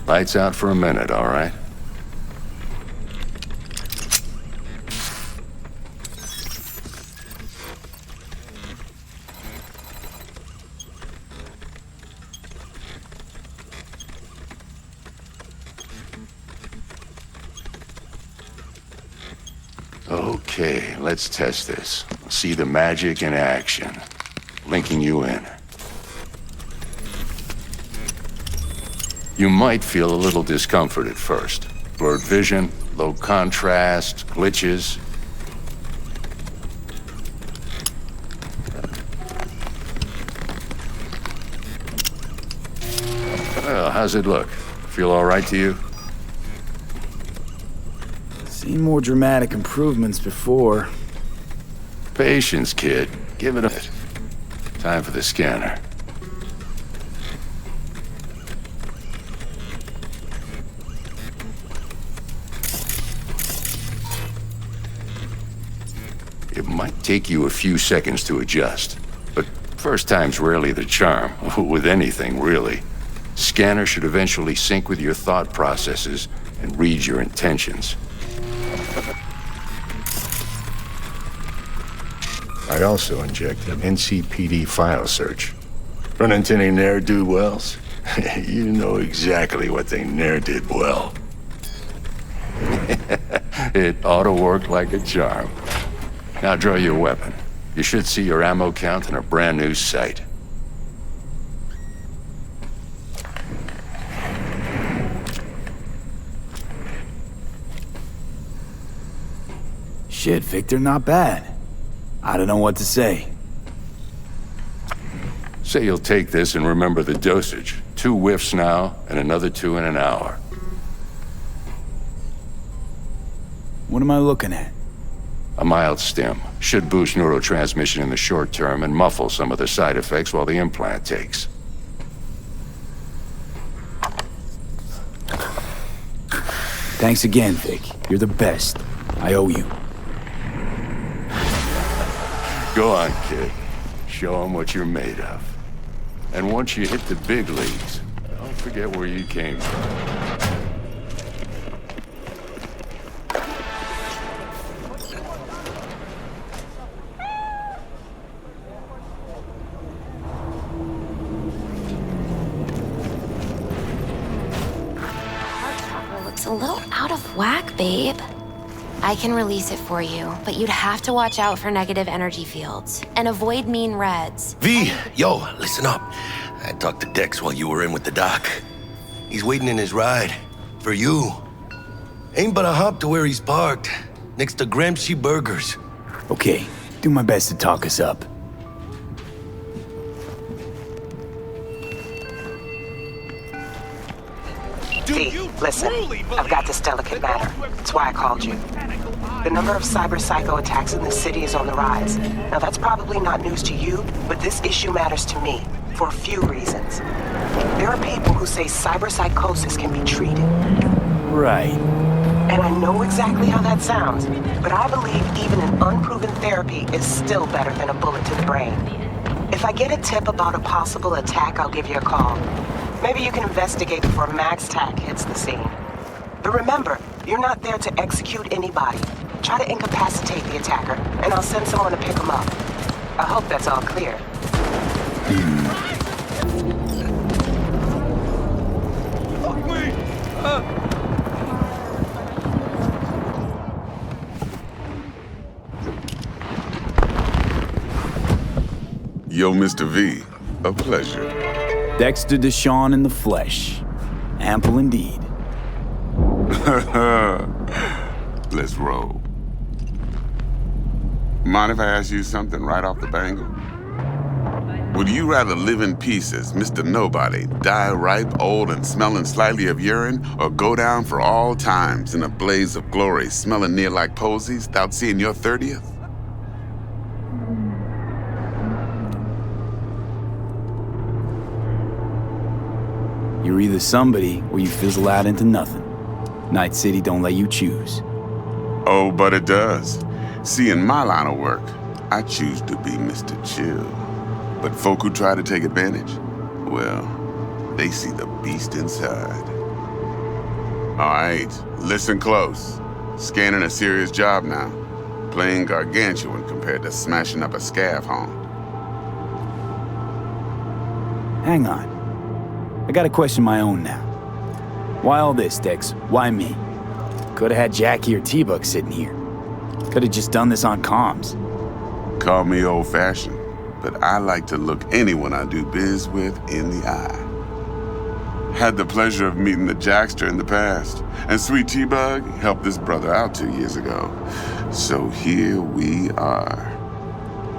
L: Lights out for a minute, all right? Okay, let's test this. See the magic in action. Linking you in. You might feel a little discomfort at first. Blurred vision, low contrast, glitches. Well, how's it look? Feel all right to you?
B: Seen more dramatic improvements before.
L: Patience, kid. Give it a minute. Time for the scanner. It might take you a few seconds to adjust, but first time's rarely the charm, with anything, really. Scanner should eventually sync with your thought processes and read your intentions. I also inject an NCPD file search. Run into any ne'er-do-wells? You know exactly what they ne'er did well. It ought to work like a charm. Now draw your weapon. You should see your ammo count in a brand new sight.
B: Shit, Victor, not bad. I don't know what to say.
L: Say you'll take this and remember the dosage. 2 whiffs now, and another 2 in an hour.
B: What am I looking at?
L: A mild stim. Should boost neurotransmission in the short term and muffle some of the side effects while the implant takes.
B: Thanks again, Vic. You're the best. I owe you.
L: Go on, kid. Show them what you're made of. And once you hit the big leagues, don't forget where you came from.
K: Looks a little out of whack, babe. I can release it for you, but you'd have to watch out for negative energy fields and avoid mean reds.
I: V, yo, listen up. I talked to Dex while you were in with the doc. He's waiting in his ride. For you. Ain't but a hop to where he's parked. Next to Gramsci Burgers.
B: Okay, do my best to talk us up.
S: V, listen. I've got this delicate matter. That's why I called you. The number of cyber-psycho attacks in the city is on the rise. Now, that's probably not news to you, but this issue matters to me for a few reasons. There are people who say cyber-psychosis can be treated.
B: Right.
S: And I know exactly how that sounds, but I believe even an unproven therapy is still better than a bullet to the brain. If I get a tip about a possible attack, I'll give you a call. Maybe you can investigate before MaxTac hits the scene. But remember, you're not there to execute anybody. Try to incapacitate the attacker, and I'll send someone to pick him up. I hope that's all clear.
C: Yo, Mr. V, a pleasure.
B: Dexter Deshawn in the flesh. Ample indeed.
C: Let's roll. Mind if I ask you something right off the bangle? Would you rather live in peace as Mr. Nobody, die ripe, old, and smelling slightly of urine, or go down for all times in a blaze of glory, smelling near like posies, without seeing your 30th?
B: You're either somebody or you fizzle out into nothing. Night City don't let you choose.
C: Oh, but it does. See, in my line of work, I choose to be Mr. Chill. But folk who try to take advantage, well, they see the beast inside. All right, listen close. Scanning a serious job now. Playing gargantuan compared to smashing up a scav home.
B: Hang on. I got a question of my own now. Why all this, Dex? Why me? Could've had Jackie or T-Buck sitting here. Could've just done this on comms.
C: Call me old-fashioned, but I like to look anyone I do biz with in the eye. Had the pleasure of meeting the Jackster in the past, and Sweet T-Bug helped this brother out 2 years ago. So here we are.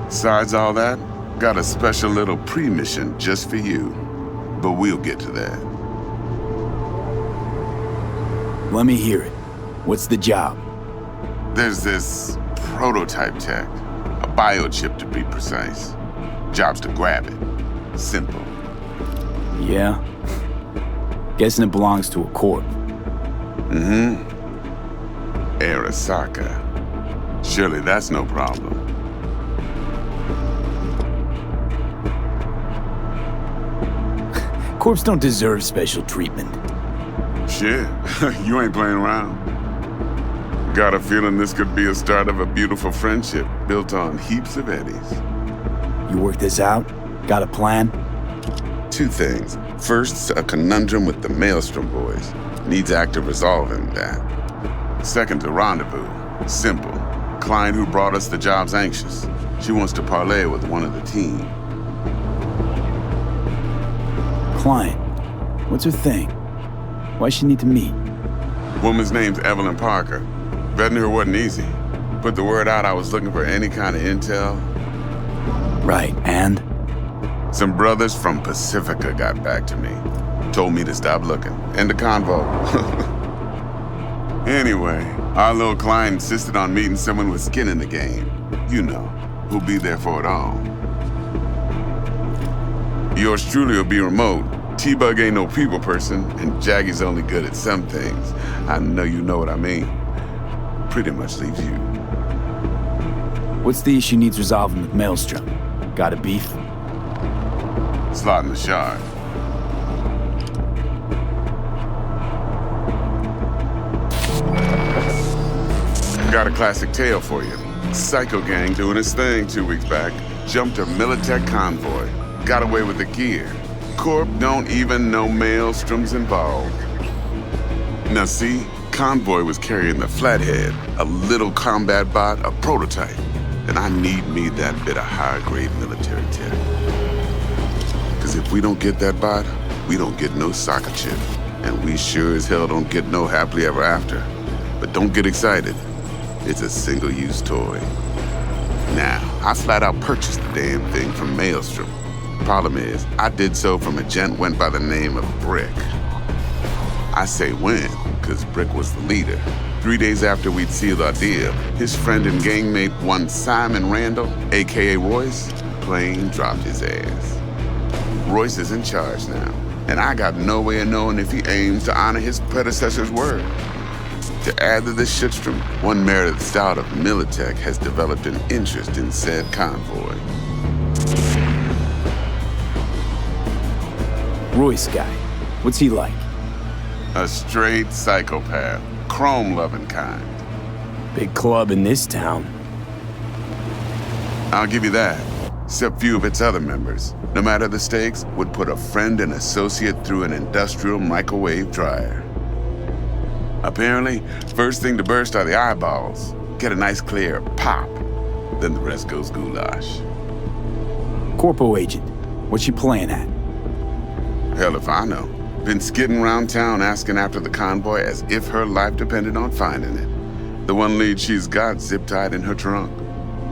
C: Besides all that, got a special little pre-mission just for you. But we'll get to that.
B: Let me hear it. What's the job?
C: There's this prototype tech, a biochip to be precise. Job's to grab it. Simple.
B: Yeah? Guessing it belongs to a corp.
C: Mm-hmm. Arasaka. Surely that's no problem.
B: Corps don't deserve special treatment.
C: Shit, you ain't playing around. Got a feeling this could be a start of a beautiful friendship built on heaps of eddies.
B: You work this out? Got a plan?
C: 2 things. First, a conundrum with the Maelstrom boys. Needs active resolving that. Second, a rendezvous. Simple. Client who brought us the job's anxious. She wants to parlay with one of the team.
B: Client. What's her thing? Why she need to meet?
C: Woman's name's Evelyn Parker. Vetting her wasn't easy. Put the word out I was looking for any kind of intel.
B: Right, and?
C: Some brothers from Pacifica got back to me. Told me to stop looking. End the convo. Anyway, our little client insisted on meeting someone with skin in the game. You know, who'll be there for it all. Yours truly will be remote. T-Bug ain't no people person, and Jaggy's only good at some things. I know you know what I mean. Pretty much leaves you.
B: What's the issue needs resolving with Maelstrom? Got a beef?
C: Slot in the shard. Got a classic tale for you. Psycho gang doing his thing 2 weeks back. Jumped a Militech convoy. Got away with the gear. Corp don't even know Maelstrom's involved. Now see, convoy was carrying the Flathead, a little combat bot, a prototype. And I need me that bit of high-grade military tech. Cause if we don't get that bot, we don't get no soccer chip. And we sure as hell don't get no happily ever after. But don't get excited. It's a single-use toy. Now, I flat out purchased the damn thing from Maelstrom. Problem is, I did so from a gent went by the name of Brick. I say when, cause Brick was the leader. 3 days after we'd sealed our deal, his friend and gangmate, one Simon Randall, aka Royce, plain dropped his ass. Royce is in charge now, and I got no way of knowing if he aims to honor his predecessor's word. To add to this shitstorm, one merited stout of Militech has developed an interest in said convoy.
B: Royce guy. What's he like?
C: A straight psychopath. Chrome-loving kind.
B: Big club in this town.
C: I'll give you that. Except few of its other members, no matter the stakes, would put a friend and associate through an industrial microwave dryer. Apparently, first thing to burst are the eyeballs. Get a nice clear pop. Then the rest goes goulash.
B: Corpo agent, what's she playing at?
C: Hell if I know. Been skidding around town asking after the convoy as if her life depended on finding it. The one lead she's got zip-tied in her trunk.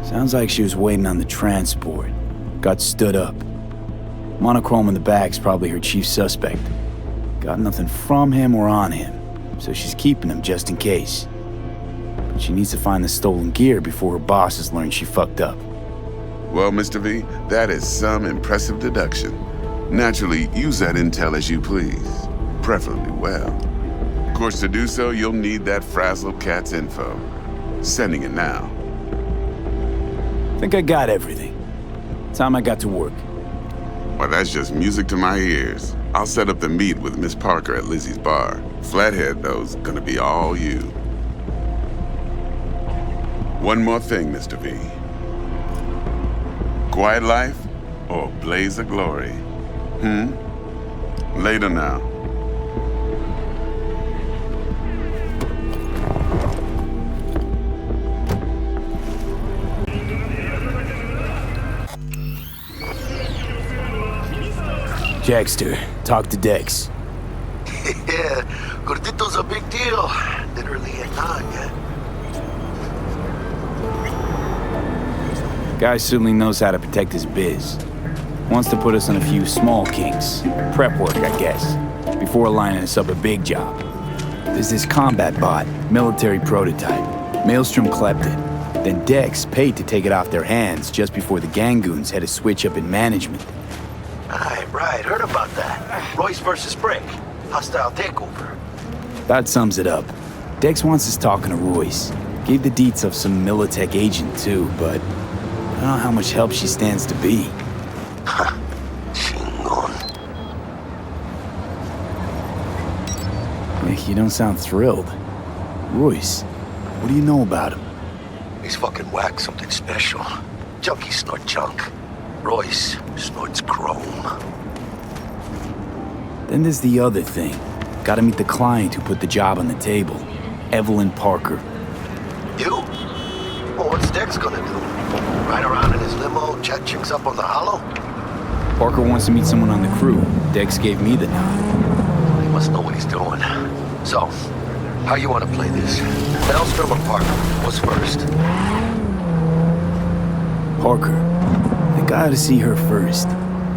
B: Sounds like she was waiting on the transport. Got stood up. Monochrome in the back's probably her chief suspect. Got nothing from him or on him, so she's keeping him just in case. But she needs to find the stolen gear before her bosses learn she fucked up.
C: Well, Mr. V, that is some impressive deduction. Naturally, use that intel as you please. Preferably well. Of course, to do so, you'll need that frazzled cat's info. Sending it now.
B: Think I got everything. Time I got to work.
C: Well, that's just music to my ears. I'll set up the meet with Miss Parker at Lizzie's bar. Flathead, though's gonna be all you. One more thing, Mr. V. Quiet life or blaze of glory? Later now.
B: Jackster, talk to Dex.
I: Yeah, Gordito's a big deal. Literally a nine, yeah.
B: Guy certainly knows how to protect his biz. Wants to put us on a few small kinks. Prep work, I guess, before lining us up a big job. There's this combat bot, military prototype. Maelstrom clept it. Then Dex paid to take it off their hands just before the Gangoons had a switch up in management.
I: Right, heard about that. Royce versus Brick. Hostile takeover.
B: That sums it up. Dex wants us talking to Royce. Gave the deets of some Militech agent too, but I don't know how much help she stands to be. You don't sound thrilled. Royce, what do you know about him?
I: He's fucking whack, something special. Junkies snort junk. Royce snorts chrome.
B: Then there's the other thing. Gotta meet the client who put the job on the table. Evelyn Parker.
I: You? Well, what's Dex gonna do? Ride around in his limo, chat chicks up on the hollow?
B: Parker wants to meet someone on the crew. Dex gave me the nod.
I: He must know what he's doing. So, how you want to play this? Maelstrom or Parker? What's first?
B: Parker. I gotta see her first.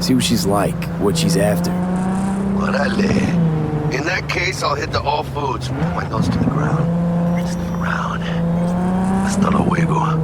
B: See what she's like, what she's after.
I: Orale. In that case, I'll hit the all foods. Put my nose to the ground. Hasta luego.